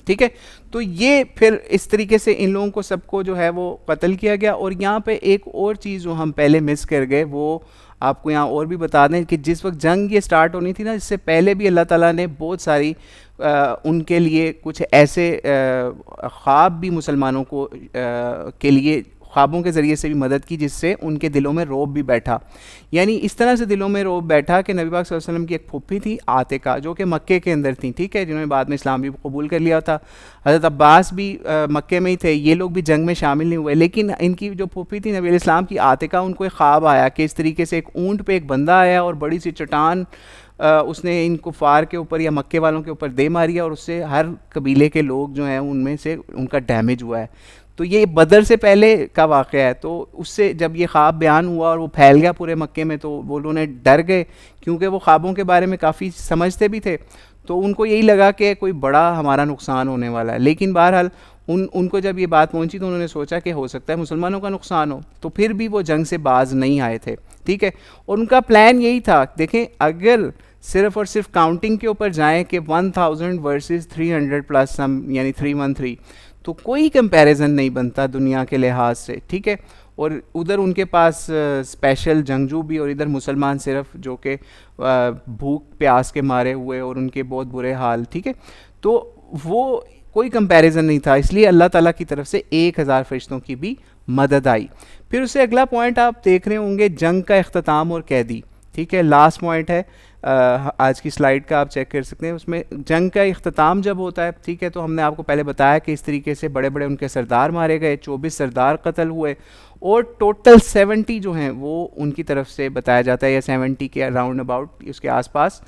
ٹھیک ہے، تو یہ پھر اس طریقے سے ان لوگوں کو سب کو جو ہے وہ قتل کیا گیا. اور یہاں پہ ایک اور چیز جو ہم پہلے مس کر گئے، وہ آپ کو یہاں اور بھی بتا دیں کہ جس وقت جنگ یہ سٹارٹ ہونی تھی نا، اس سے پہلے بھی اللہ تعالیٰ نے بہت ساری ان کے لیے کچھ ایسے خواب بھی مسلمانوں کو کے لیے خوابوں کے ذریعے سے بھی مدد کی، جس سے ان کے دلوں میں رعب بھی بیٹھا. یعنی اس طرح سے دلوں میں رعب بیٹھا کہ نبی پاک صلی اللہ علیہ وسلم کی ایک پھوپھی تھی عاتقہ، جو کہ مکے کے اندر تھیں، ٹھیک ہے، جنہوں نے بعد میں اسلام بھی قبول کر لیا تھا. حضرت عباس بھی مکے میں ہی تھے، یہ لوگ بھی جنگ میں شامل نہیں ہوئے. لیکن ان کی جو پھوپھی تھی نبی علیہ السلام کی عاتقہ، ان کو ایک خواب آیا کہ اس طریقے سے ایک اونٹ پہ ایک بندہ آیا اور بڑی سی چٹان اس نے ان کفار کے اوپر یا مکے والوں کے اوپر دے ماری ہے، اور اس سے ہر قبیلے کے لوگ جو ہیں ان میں سے ان کا ڈیمیج ہوا ہے. تو یہ بدر سے پہلے کا واقعہ ہے. تو اس سے جب یہ خواب بیان ہوا اور وہ پھیل گیا پورے مکے میں، تو وہ لوگوں نے ڈر گئے، کیونکہ وہ خوابوں کے بارے میں کافی سمجھتے بھی تھے. تو ان کو یہی لگا کہ کوئی بڑا ہمارا نقصان ہونے والا ہے. لیکن بہرحال ان کو جب یہ بات پہنچی تو انہوں نے سوچا کہ ہو سکتا ہے مسلمانوں کا نقصان ہو، تو پھر بھی وہ جنگ سے باز نہیں آئے تھے. ٹھیک ہے، اور ان کا پلان یہی تھا. دیکھیں، اگر صرف اور صرف کاؤنٹنگ کے اوپر جائیں کہ 1000 ورسز 300 پلس یعنی 313، تو کوئی کمپیریزن نہیں بنتا دنیا کے لحاظ سے. ٹھیک ہے، اور ادھر ان کے پاس اسپیشل جنگجو بھی، اور ادھر مسلمان صرف جو کہ بھوک پیاس کے مارے ہوئے اور ان کے بہت برے حال. ٹھیک ہے، تو وہ کوئی کمپیریزن نہیں تھا. اس لیے اللہ تعالیٰ کی طرف سے 1000 فرشتوں کی بھی مدد آئی. پھر اس سے اگلا پوائنٹ آپ دیکھ رہے ہوں گے، جنگ کا اختتام اور قیدی. ٹھیک ہے، لاسٹ پوائنٹ ہے آج کی سلائیڈ کا، آپ چیک کر سکتے ہیں. اس میں جنگ کا اختتام جب ہوتا ہے، ٹھیک ہے، تو ہم نے آپ کو پہلے بتایا کہ اس طریقے سے بڑے بڑے ان کے سردار مارے گئے، 24 سردار قتل ہوئے، اور ٹوٹل 70 جو ہیں وہ ان کی طرف سے بتایا جاتا ہے، یا 70 کے راؤنڈ اباؤٹ اس کے آس پاس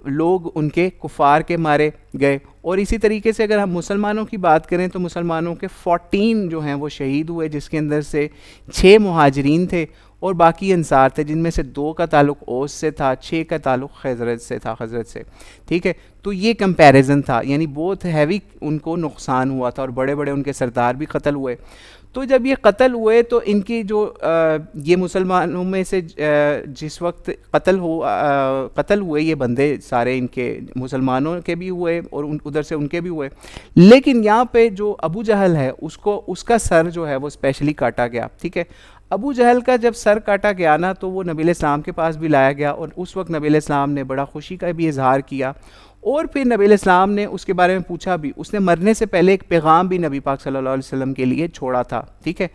لوگ ان کے کفار کے مارے گئے. اور اسی طریقے سے اگر ہم مسلمانوں کی بات کریں تو مسلمانوں کے 14 جو ہیں وہ شہید ہوئے، جس کے اندر سے 6 مہاجرین تھے اور باقی انصار تھے، جن میں سے 2 کا تعلق اوس سے تھا، 6 کا تعلق خزرج سے تھا، خزرج سے. ٹھیک ہے، تو یہ کمپیریزن تھا، یعنی بہت ہیوی ان کو نقصان ہوا تھا، اور بڑے بڑے ان کے سردار بھی قتل ہوئے. تو جب یہ قتل ہوئے تو ان کی جو یہ مسلمانوں میں سے جس وقت قتل ہوئے یہ بندے سارے، ان کے مسلمانوں کے بھی ہوئے اور ادھر سے ان کے بھی ہوئے. لیکن یہاں پہ جو ابو جہل ہے اس کا سر جو ہے وہ اسپیشلی کاٹا گیا. ٹھیک ہے، ابو جہل کا جب سر کاٹا گیا نا، تو وہ نبی علیہ السلام کے پاس بھی لایا گیا، اور اس وقت نبی علیہ السلام نے بڑا خوشی کا بھی اظہار کیا. اور پھر نبی علیہ السلام نے اس کے بارے میں پوچھا بھی. اس نے مرنے سے پہلے ایک پیغام بھی نبی پاک صلی اللہ علیہ وسلم کے لیے چھوڑا تھا. ٹھیک ہے،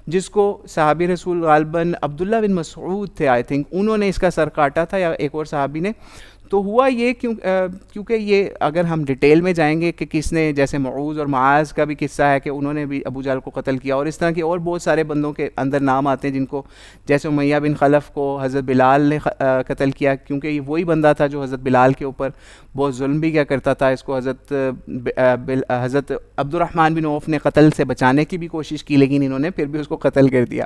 جس کو صحابی رسول غالباً عبداللہ بن مسعود تھے، آئی تھنک، انہوں نے اس کا سر کاٹا تھا، یا ایک اور صحابی نے. تو ہوا یہ کیونکہ یہ اگر ہم ڈیٹیل میں جائیں گے کہ کس نے، جیسے معوذ اور معاذ کا بھی قصہ ہے کہ انہوں نے بھی ابو جہل کو قتل کیا، اور اس طرح کے اور بہت سارے بندوں کے اندر نام آتے ہیں جن کو، جیسے امیہ بن خلف کو حضرت بلال نے قتل کیا، کیونکہ یہ وہی بندہ تھا جو حضرت بلال کے اوپر بہت ظلم بھی کیا کرتا تھا. اس کو حضرت عبد الرحمن بن عوف نے قتل سے بچانے کی بھی کوشش کی، لیکن انہوں نے پھر بھی اس کو قتل کر دیا.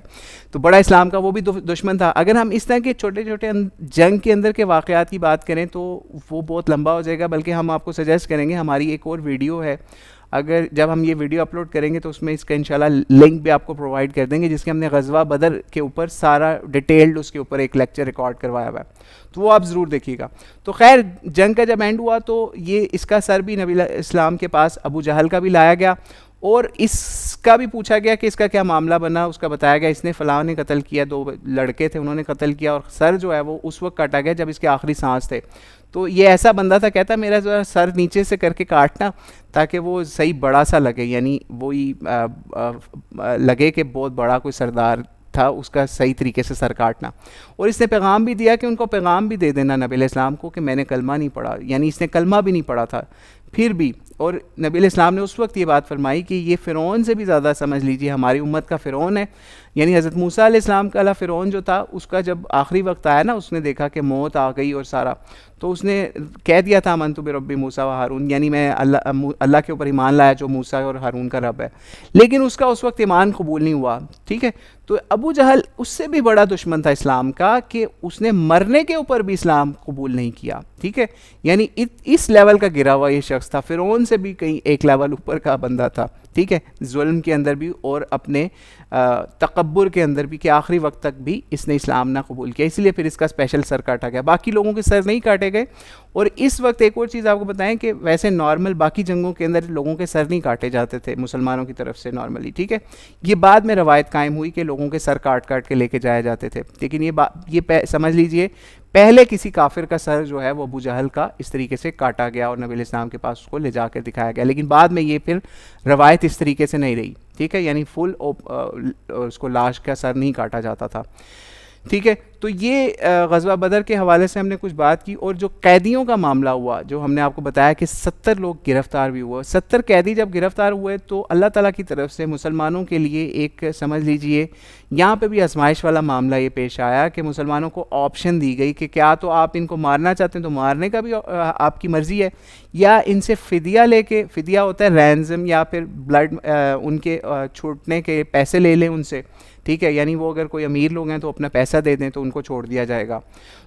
تو بڑا اسلام کا وہ بھی دشمن تھا. اگر ہم اس طرح کے چھوٹے چھوٹے جنگ کے اندر کے واقعات کی بات کریں تو وہ بہت لمبا ہو جائے گا، بلکہ ہم آپ کو سجیسٹ کریں گے ہماری ایک اور ویڈیو ہے، اگر جب ہم یہ ویڈیو اپلوڈ کریں گے تو اس میں اس کا انشاءاللہ لنک بھی آپ کو پرووائڈ کر دیں گے، جس کے ہم نے غزوہ بدر کے اوپر سارا ڈیٹیلڈ اس کے اوپر ایک لیکچر ریکارڈ کروایا ہوا ہے، تو وہ آپ ضرور دیکھیے گا۔ تو خیر جنگ کا جب اینڈ ہوا تو یہ اس کا سر بھی نبی علیہ السلام کے پاس ابو جہل کا بھی لایا گیا، اور اس کا بھی پوچھا گیا کہ اس کا کیا معاملہ بنا، اس کا بتایا گیا اس نے فلاں نے قتل کیا، 2 لڑکے تھے انہوں نے قتل کیا، اور سر جو ہے وہ اس وقت کاٹا گیا جب اس کے آخری سانس تھے۔ تو یہ ایسا بندہ تھا، کہتا میرا جو ہے سر نیچے سے کر کے کاٹنا تاکہ وہ صحیح بڑا سا لگے، یعنی وہی لگے کہ بہت بڑا کوئی سردار تھا، اس کا صحیح طریقے سے سر کاٹنا۔ اور اس نے پیغام بھی دیا کہ ان کو پیغام بھی دے دینا نبی علیہ السلام کو کہ میں نے کلمہ نہیں پڑھا، یعنی اس نے کلمہ بھی نہیں پڑھا تھا پھر بھی۔ اور نبی علیہ السلام نے اس وقت یہ بات فرمائی کہ یہ فرعون سے بھی زیادہ سمجھ لیجیے ہماری امت کا فرعون ہے، یعنی حضرت موسیٰ علیہ السلام کا فرعون جو تھا، اس کا جب آخری وقت آیا نا، اس نے دیکھا کہ موت آ گئی اور سارا، تو اس نے کہہ دیا تھا آمنت برب موسیٰ و ہارون، یعنی میں اللہ کے اوپر ایمان لایا جو موسیٰ اور ہارون کا رب ہے، لیکن اس کا اس وقت ایمان قبول نہیں ہوا، ٹھیک ہے۔ تو ابو جہل اس سے بھی بڑا دشمن تھا اسلام کا کہ اس نے مرنے کے اوپر بھی اسلام قبول نہیں کیا، ٹھیک ہے، یعنی اس لیول کا گرا ہوا یہ شخص تھا، فرعون سے بھی کہیں ایک لیول اوپر کا بندہ تھا، ٹھیک ہے، ظلم کے اندر بھی اور اپنے تکبر کے اندر بھی، کہ آخری وقت تک بھی اس نے اسلام نہ قبول کیا، اس لیے پھر اس کا اسپیشل سر کاٹا گیا، باقی لوگوں کے سر نہیں کاٹے گئے۔ اور اس وقت ایک اور چیز آپ کو بتائیں کہ ویسے نارمل باقی جنگوں کے اندر لوگوں کے سر نہیں کاٹے جاتے تھے مسلمانوں کی طرف سے نارملی، ٹھیک ہے، یہ بعد میں روایت قائم ہوئی کہ لوگوں کے سر کاٹ کاٹ کے لے کے جائے جاتے تھے، لیکن یہ سمجھ لیجئے پہلے کسی کافر کا سر جو ہے وہ ابو جہل کا اس طریقے سے کاٹا گیا اور نبی علیہ السلام کے پاس اس کو لے جا کر دکھایا گیا، لیکن بعد میں یہ پھر روایت اس طریقے سے نہیں رہی، ٹھیک ہے، یعنی فل اس کو لاش کا سر نہیں کاٹا جاتا تھا، ٹھیک ہے۔ تو یہ غزوہ بدر کے حوالے سے ہم نے کچھ بات کی، اور جو قیدیوں کا معاملہ ہوا، جو ہم نے آپ کو بتایا کہ 70 لوگ گرفتار بھی ہوئے، 70 قیدی جب گرفتار ہوئے تو اللہ تعالیٰ کی طرف سے مسلمانوں کے لیے ایک سمجھ لیجئے یہاں پہ بھی آزمائش والا معاملہ یہ پیش آیا کہ مسلمانوں کو آپشن دی گئی کہ کیا تو آپ ان کو مارنا چاہتے ہیں تو مارنے کا بھی آپ کی مرضی ہے، یا ان سے فدیہ لے کے، فدیہ ہوتا ہے رینزم یا پھر بلڈ، ان کے چھوٹنے کے پیسے لے لیں ان سے، ٹھیک ہے، یعنی وہ اگر کوئی امیر لوگ ہیں تو اپنا پیسہ دے دیں تو ان کو چھوڑ دیا جائے گا۔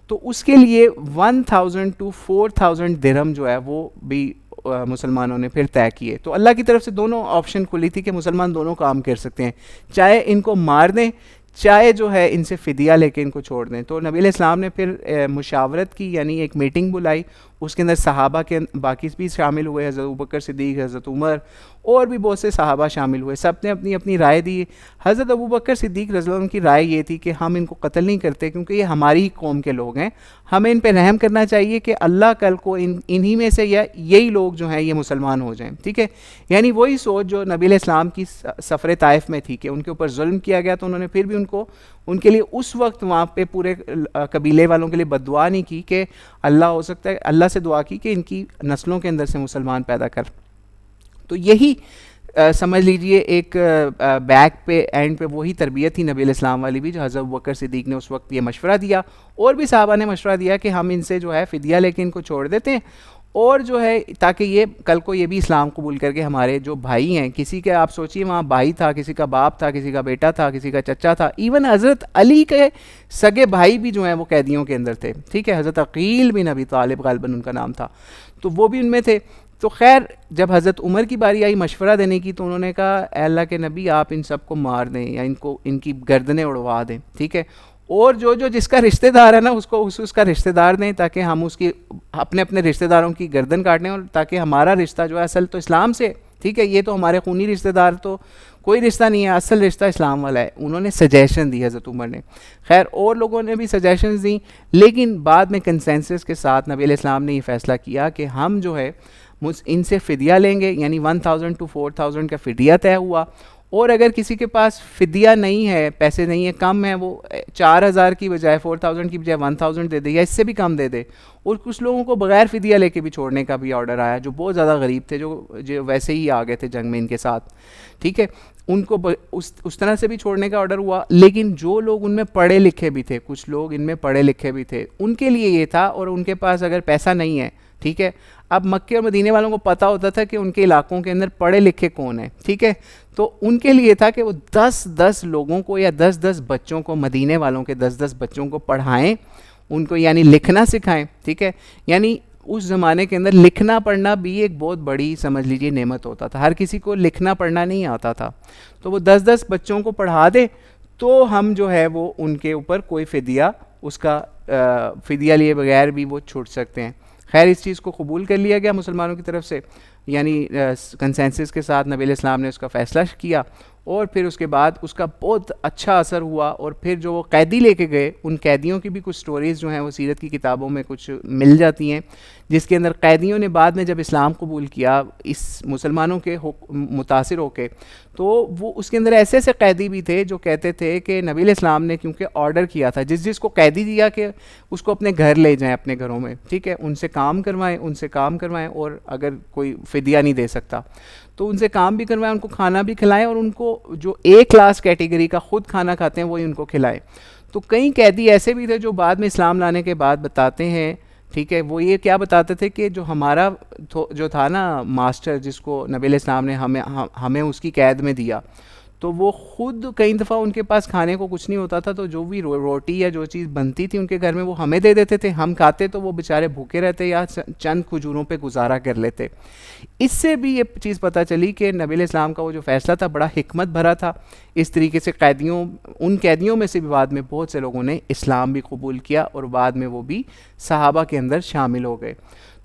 تو اس کے لیے 1000 to 4000 درہم جو ہے وہ بھی مسلمانوں نے پھر طے کیے۔ تو اللہ کی طرف سے دونوں آپشن کھلی تھی کہ مسلمان دونوں کام کر سکتے ہیں، چاہے ان کو مار دیں، چاہے جو ہے ان سے فدیہ لے کے ان کو چھوڑ دیں۔ تو نبی علیہ السلام نے پھر مشاورت کی، یعنی ایک میٹنگ بلائی، اس کے اندر صحابہ کے باقی بھی شامل ہوئے، حضرت ابوبکر صدیق، حضرت عمر اور بھی بہت سے صحابہ شامل ہوئے، سب نے اپنی اپنی رائے دی۔ حضرت ابوبکر صدیق رضی اللہ عنہ کی رائے یہ تھی کہ ہم ان کو قتل نہیں کرتے کیونکہ یہ ہماری ہی قوم کے لوگ ہیں، ہمیں ان پہ رحم کرنا چاہیے کہ اللہ کل کو انہی میں سے یا یہی لوگ جو ہیں یہ مسلمان ہو جائیں، ٹھیک ہے، یعنی وہی سوچ جو نبی علیہ السلام کی سفر طائف میں تھی کہ ان کے اوپر ظلم کیا گیا تو انہوں نے پھر بھی ان کے لیے اس وقت وہاں پہ پورے قبیلے والوں کے لیے بد دعا نہیں کی کہ اللہ ہو سکتا ہے، اللہ سے دعا کی کہ ان کی نسلوں کے اندر سے مسلمان پیدا کر۔ تو یہی سمجھ لیجئے ایک بیک پہ اینڈ پہ وہی تربیت تھی نبی علیہ السلام والی بھی، جو حضرت ابوبکر صدیق نے اس وقت یہ مشورہ دیا، اور بھی صحابہ نے مشورہ دیا کہ ہم ان سے جو ہے فدیہ لے کے ان کو چھوڑ دیتے ہیں، اور جو ہے تاکہ یہ کل کو یہ بھی اسلام قبول کر کے ہمارے جو بھائی ہیں، کسی کے آپ سوچیے وہاں بھائی تھا، کسی کا باپ تھا، کسی کا بیٹا تھا، کسی کا چچا تھا، ایون حضرت علی کے سگے بھائی بھی جو ہیں وہ قیدیوں کے اندر تھے، ٹھیک ہے، حضرت عقیل بن ابی طالب غالباً ان کا نام تھا، تو وہ بھی ان میں تھے۔ تو خیر جب حضرت عمر کی باری آئی مشورہ دینے کی تو انہوں نے کہا اے اللہ کے نبی آپ ان سب کو مار دیں یا ان کی گردنیں اڑوا دیں، ٹھیک ہے، اور جو جس کا رشتہ دار ہے نا اس کو اس کا رشتہ دار دیں تاکہ ہم اس کی اپنے رشتہ داروں کی گردن کاٹیں، اور تاکہ ہمارا رشتہ جو ہے اصل تو اسلام سے، ٹھیک ہے، یہ تو ہمارے خونی رشتہ دار تو کوئی رشتہ نہیں ہے، اصل رشتہ اسلام والا ہے۔ انہوں نے سجیشن دی حضرت عمر نے، خیر اور لوگوں نے بھی سجیشنز دیں، لیکن بعد میں کنسنسس کے ساتھ نبی علیہ السلام نے یہ فیصلہ کیا کہ ہم جو ہے ان سے فدیہ لیں گے، یعنی 1000 to 4000 کا فدیہ طے ہوا، اور اگر کسی کے پاس فدیہ نہیں ہے، پیسے نہیں ہے، کم ہے، وہ 4000 کی بجائے 4000 کی بجائے 1000 دے دے یا اس سے بھی کم دے دے، اور کچھ لوگوں کو بغیر فدیہ لے کے بھی چھوڑنے کا بھی آرڈر آیا جو بہت زیادہ غریب تھے، جو ویسے ہی آ گئے تھے جنگ میں ان کے ساتھ، ٹھیک ہے، ان کو اس طرح سے بھی چھوڑنے کا آرڈر ہوا۔ لیکن جو لوگ ان میں پڑھے لکھے بھی تھے، کچھ لوگ ان میں پڑھے لکھے بھی تھے، ان کے لیے یہ تھا، اور ان کے پاس اگر پیسہ نہیں ہے، ٹھیک ہے، اب مکے اور مدینے والوں کو پتہ ہوتا تھا کہ ان کے علاقوں کے اندر پڑھے لکھے کون ہیں، ٹھیک ہے، تو ان کے لیے تھا کہ وہ 10 لوگوں کو یا 10 بچوں کو، مدینے والوں کے 10 بچوں کو پڑھائیں، ان کو یعنی لکھنا سکھائیں. ٹھیک ہے, یعنی اس زمانے کے اندر لکھنا پڑھنا بھی ایک بہت بڑی سمجھ لیجیے نعمت ہوتا تھا. ہر کسی کو لکھنا پڑھنا نہیں آتا تھا, تو وہ 10 بچوں کو پڑھا دے تو ہم جو ہے وہ ان کے اوپر کوئی فدیہ, اس کا فدیہ لیے بغیر بھی وہ چھوٹ سکتے ہیں. خیر اس چیز کو قبول کر لیا گیا مسلمانوں کی طرف سے, یعنی کنسنسس کے ساتھ نبی علیہ السلام نے اس کا فیصلہ کیا, اور پھر اس کے بعد اس کا بہت اچھا اثر ہوا. اور پھر جو وہ قیدی لے کے گئے, ان قیدیوں کی بھی کچھ سٹوریز جو ہیں وہ سیرت کی کتابوں میں کچھ مل جاتی ہیں, جس کے اندر قیدیوں نے بعد میں جب اسلام قبول کیا اس مسلمانوں کے متاثر ہو کے, تو وہ اس کے اندر ایسے ایسے قیدی بھی تھے جو کہتے تھے کہ نبی علیہ السلام نے کیونکہ آرڈر کیا تھا جس کو قیدی دیا کہ اس کو اپنے گھر لے جائیں, اپنے گھروں میں, ٹھیک ہے, ان سے کام کروائیں, اور اگر کوئی فدیہ نہیں دے سکتا تو ان سے کام بھی کروائیں, ان کو کھانا بھی کھلائیں, اور ان کو جو ایک کلاس کیٹیگری کا خود کھانا کھاتے ہیں وہی ان کو کھلائیں. تو کئی قیدی ایسے بھی تھے جو بعد میں اسلام لانے کے بعد بتاتے ہیں, ٹھیک ہے, وہ یہ کیا بتاتے تھے کہ جو ہمارا جو تھا نا ماسٹر, جس کو نبی علیہ السلام نے ہمیں اس کی قید میں دیا, تو وہ خود کئی دفعہ ان کے پاس کھانے کو کچھ نہیں ہوتا تھا, تو جو بھی روٹی یا جو چیز بنتی تھی ان کے گھر میں وہ ہمیں دے دیتے تھے, ہم کھاتے تو وہ بیچارے بھوکے رہتے یا چند کھجوروں پہ گزارا کر لیتے. اس سے بھی یہ چیز پتہ چلی کہ نبی علیہ السلام کا وہ جو فیصلہ تھا بڑا حکمت بھرا تھا. اس طریقے سے ان قیدیوں میں سے بھی بعد میں بہت سے لوگوں نے اسلام بھی قبول کیا, اور بعد میں وہ بھی صحابہ کے اندر شامل ہو گئے.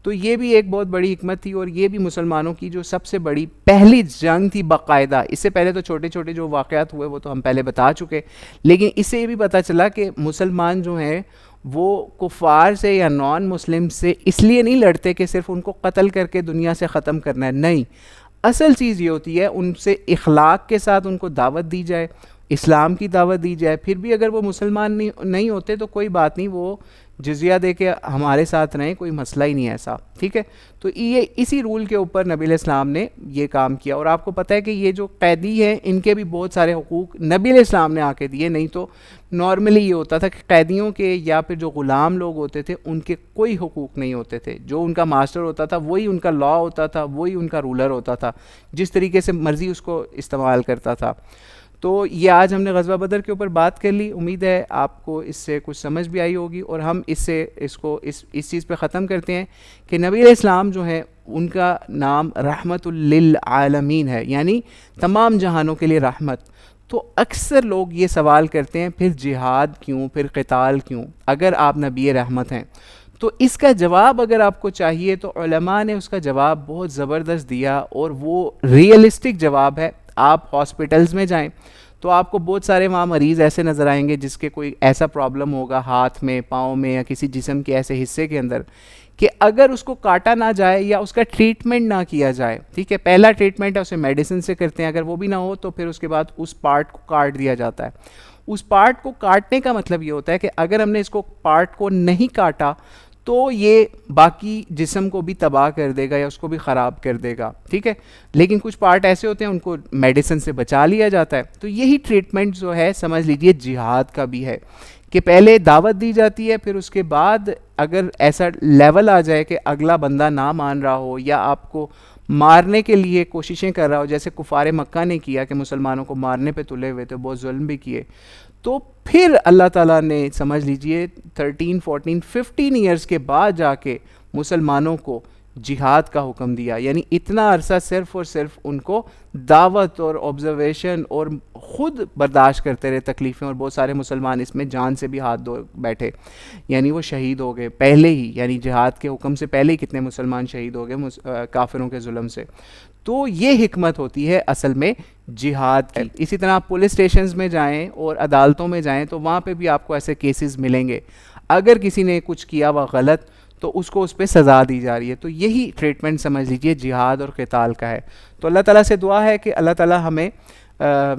تو یہ بھی ایک بہت بڑی حکمت تھی, اور یہ بھی مسلمانوں کی جو سب سے بڑی پہلی جنگ تھی باقاعدہ. اس سے پہلے تو چھوٹے چھوٹے جو واقعات ہوئے وہ تو ہم پہلے بتا چکے, لیکن اس سے یہ بھی پتہ چلا کہ مسلمان جو ہیں وہ کفار سے یا نان مسلم سے اس لیے نہیں لڑتے کہ صرف ان کو قتل کر کے دنیا سے ختم کرنا ہے, نہیں. اصل چیز یہ ہوتی ہے ان سے اخلاق کے ساتھ ان کو دعوت دی جائے, اسلام کی دعوت دی جائے. پھر بھی اگر وہ مسلمان نہیں ہوتے تو کوئی بات نہیں, وہ جزیہ دے کے ہمارے ساتھ رہیں, کوئی مسئلہ ہی نہیں ایسا, ٹھیک ہے. تو یہ اسی رول کے اوپر نبی علیہ السلام نے یہ کام کیا. اور آپ کو پتہ ہے کہ یہ جو قیدی ہیں ان کے بھی بہت سارے حقوق نبی علیہ السلام نے آ کے دیے, نہیں تو نارملی یہ ہوتا تھا کہ قیدیوں کے یا پھر جو غلام لوگ ہوتے تھے ان کے کوئی حقوق نہیں ہوتے تھے. جو ان کا ماسٹر ہوتا تھا وہی ان کا لا ہوتا تھا, وہی ان کا رولر ہوتا تھا, جس طریقے سے مرضی اس کو استعمال کرتا تھا. تو یہ آج ہم نے غزوہ بدر کے اوپر بات کر لی. امید ہے آپ کو اس سے کچھ سمجھ بھی آئی ہوگی, اور ہم اس چیز پہ ختم کرتے ہیں کہ نبی علیہ السلام جو ہے ان کا نام رحمت للعالمین ہے, یعنی تمام جہانوں کے لیے رحمت. تو اکثر لوگ یہ سوال کرتے ہیں پھر جہاد کیوں, پھر قتال کیوں, اگر آپ نبی رحمت ہیں؟ تو اس کا جواب اگر آپ کو چاہیے تو علماء نے اس کا جواب بہت زبردست دیا, اور وہ ریئلسٹک جواب ہے. آپ ہاسپٹلز میں جائیں تو آپ کو بہت سارے وہاں مریض ایسے نظر آئیں گے جس کے کوئی ایسا پرابلم ہوگا ہاتھ میں, پاؤں میں, یا کسی جسم کے ایسے حصے کے اندر کہ اگر اس کو کاٹا نہ جائے یا اس کا ٹریٹمنٹ نہ کیا جائے, ٹھیک ہے, پہلا ٹریٹمنٹ ہے اسے میڈیسن سے کرتے ہیں, اگر وہ بھی نہ ہو تو پھر اس کے بعد اس پارٹ کو کاٹ دیا جاتا ہے. اس پارٹ کو کاٹنے کا مطلب یہ ہوتا ہے کہ اگر ہم نے اس کو پارٹ کو نہیں کاٹا تو یہ باقی جسم کو بھی تباہ کر دے گا یا اس کو بھی خراب کر دے گا, ٹھیک ہے. لیکن کچھ پارٹ ایسے ہوتے ہیں ان کو میڈیسن سے بچا لیا جاتا ہے. تو یہی ٹریٹمنٹ جو ہے سمجھ لیجئے جہاد کا بھی ہے, کہ پہلے دعوت دی جاتی ہے, پھر اس کے بعد اگر ایسا لیول آ جائے کہ اگلا بندہ نہ مان رہا ہو یا آپ کو مارنے کے لیے کوششیں کر رہا ہو, جیسے کفار مکہ نے کیا کہ مسلمانوں کو مارنے پہ تلے ہوئے تھے, بہت ظلم بھی کیے, تو پھر اللہ تعالیٰ نے سمجھ لیجئے 13, 14, 15 ایئرس کے بعد جا کے مسلمانوں کو جہاد کا حکم دیا. یعنی اتنا عرصہ صرف اور صرف ان کو دعوت اور آبزرویشن اور خود برداشت کرتے رہے تکلیفیں, اور بہت سارے مسلمان اس میں جان سے بھی ہاتھ دھو بیٹھے, یعنی وہ شہید ہو گئے پہلے ہی, یعنی جہاد کے حکم سے پہلے ہی کتنے مسلمان شہید ہو گئے کافروں کے ظلم سے. تو یہ حکمت ہوتی ہے اصل میں جہاد کی. اسی طرح آپ پولیس اسٹیشنز میں جائیں اور عدالتوں میں جائیں تو وہاں پہ بھی آپ کو ایسے کیسز ملیں گے, اگر کسی نے کچھ کیا ہوا غلط تو اس کو اس پہ سزا دی جا رہی ہے. تو یہی ٹریٹمنٹ سمجھ لیجئے جہاد اور قتال کا ہے. تو اللہ تعالیٰ سے دعا ہے کہ اللہ تعالیٰ ہمیں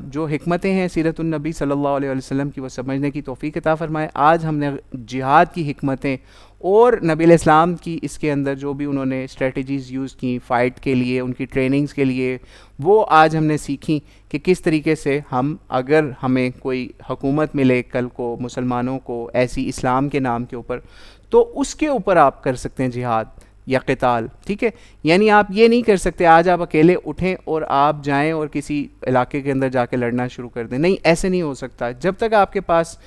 جو حکمتیں ہیں سیرت النبی صلی اللہ علیہ وسلم کی وہ سمجھنے کی توفیق عطا فرمائے. آج ہم نے جہاد کی حکمتیں اور نبی علیہ السلام کی اس کے اندر جو بھی انہوں نے اسٹریٹجیز یوز کی فائٹ کے لیے, ان کی ٹریننگز کے لیے, وہ آج ہم نے سیکھی کہ کس طریقے سے ہم اگر ہمیں کوئی حکومت ملے کل کو مسلمانوں کو ایسی اسلام کے نام کے اوپر, تو اس کے اوپر آپ کر سکتے ہیں جہاد یا قتال, ٹھیک ہے. یعنی آپ یہ نہیں کر سکتے آج آپ اکیلے اٹھیں اور آپ جائیں اور کسی علاقے کے اندر جا کے لڑنا شروع کر دیں, نہیں, ایسے نہیں ہو سکتا. جب تک آپ کے پاس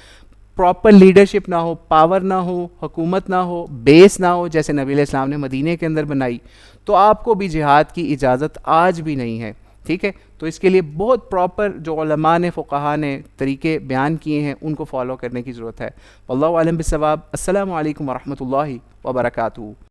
پراپر لیڈرشپ نہ ہو، پاور نہ ہو، حکومت نہ ہو، بیس نہ ہو جیسے نبی علیہ السلام نے مدینہ کے اندر بنائی، تو آپ کو بھی جہاد کی اجازت آج بھی نہیں ہے. ٹھیک ہے، تو اس کے لیے بہت پراپر جو علماء نے، فقہا نے طریقے بیان کیے ہیں ان کو فالو کرنے کی ضرورت ہے. واللہ اعلم بالصواب. السلام علیکم ورحمۃ اللہ وبرکاتہ.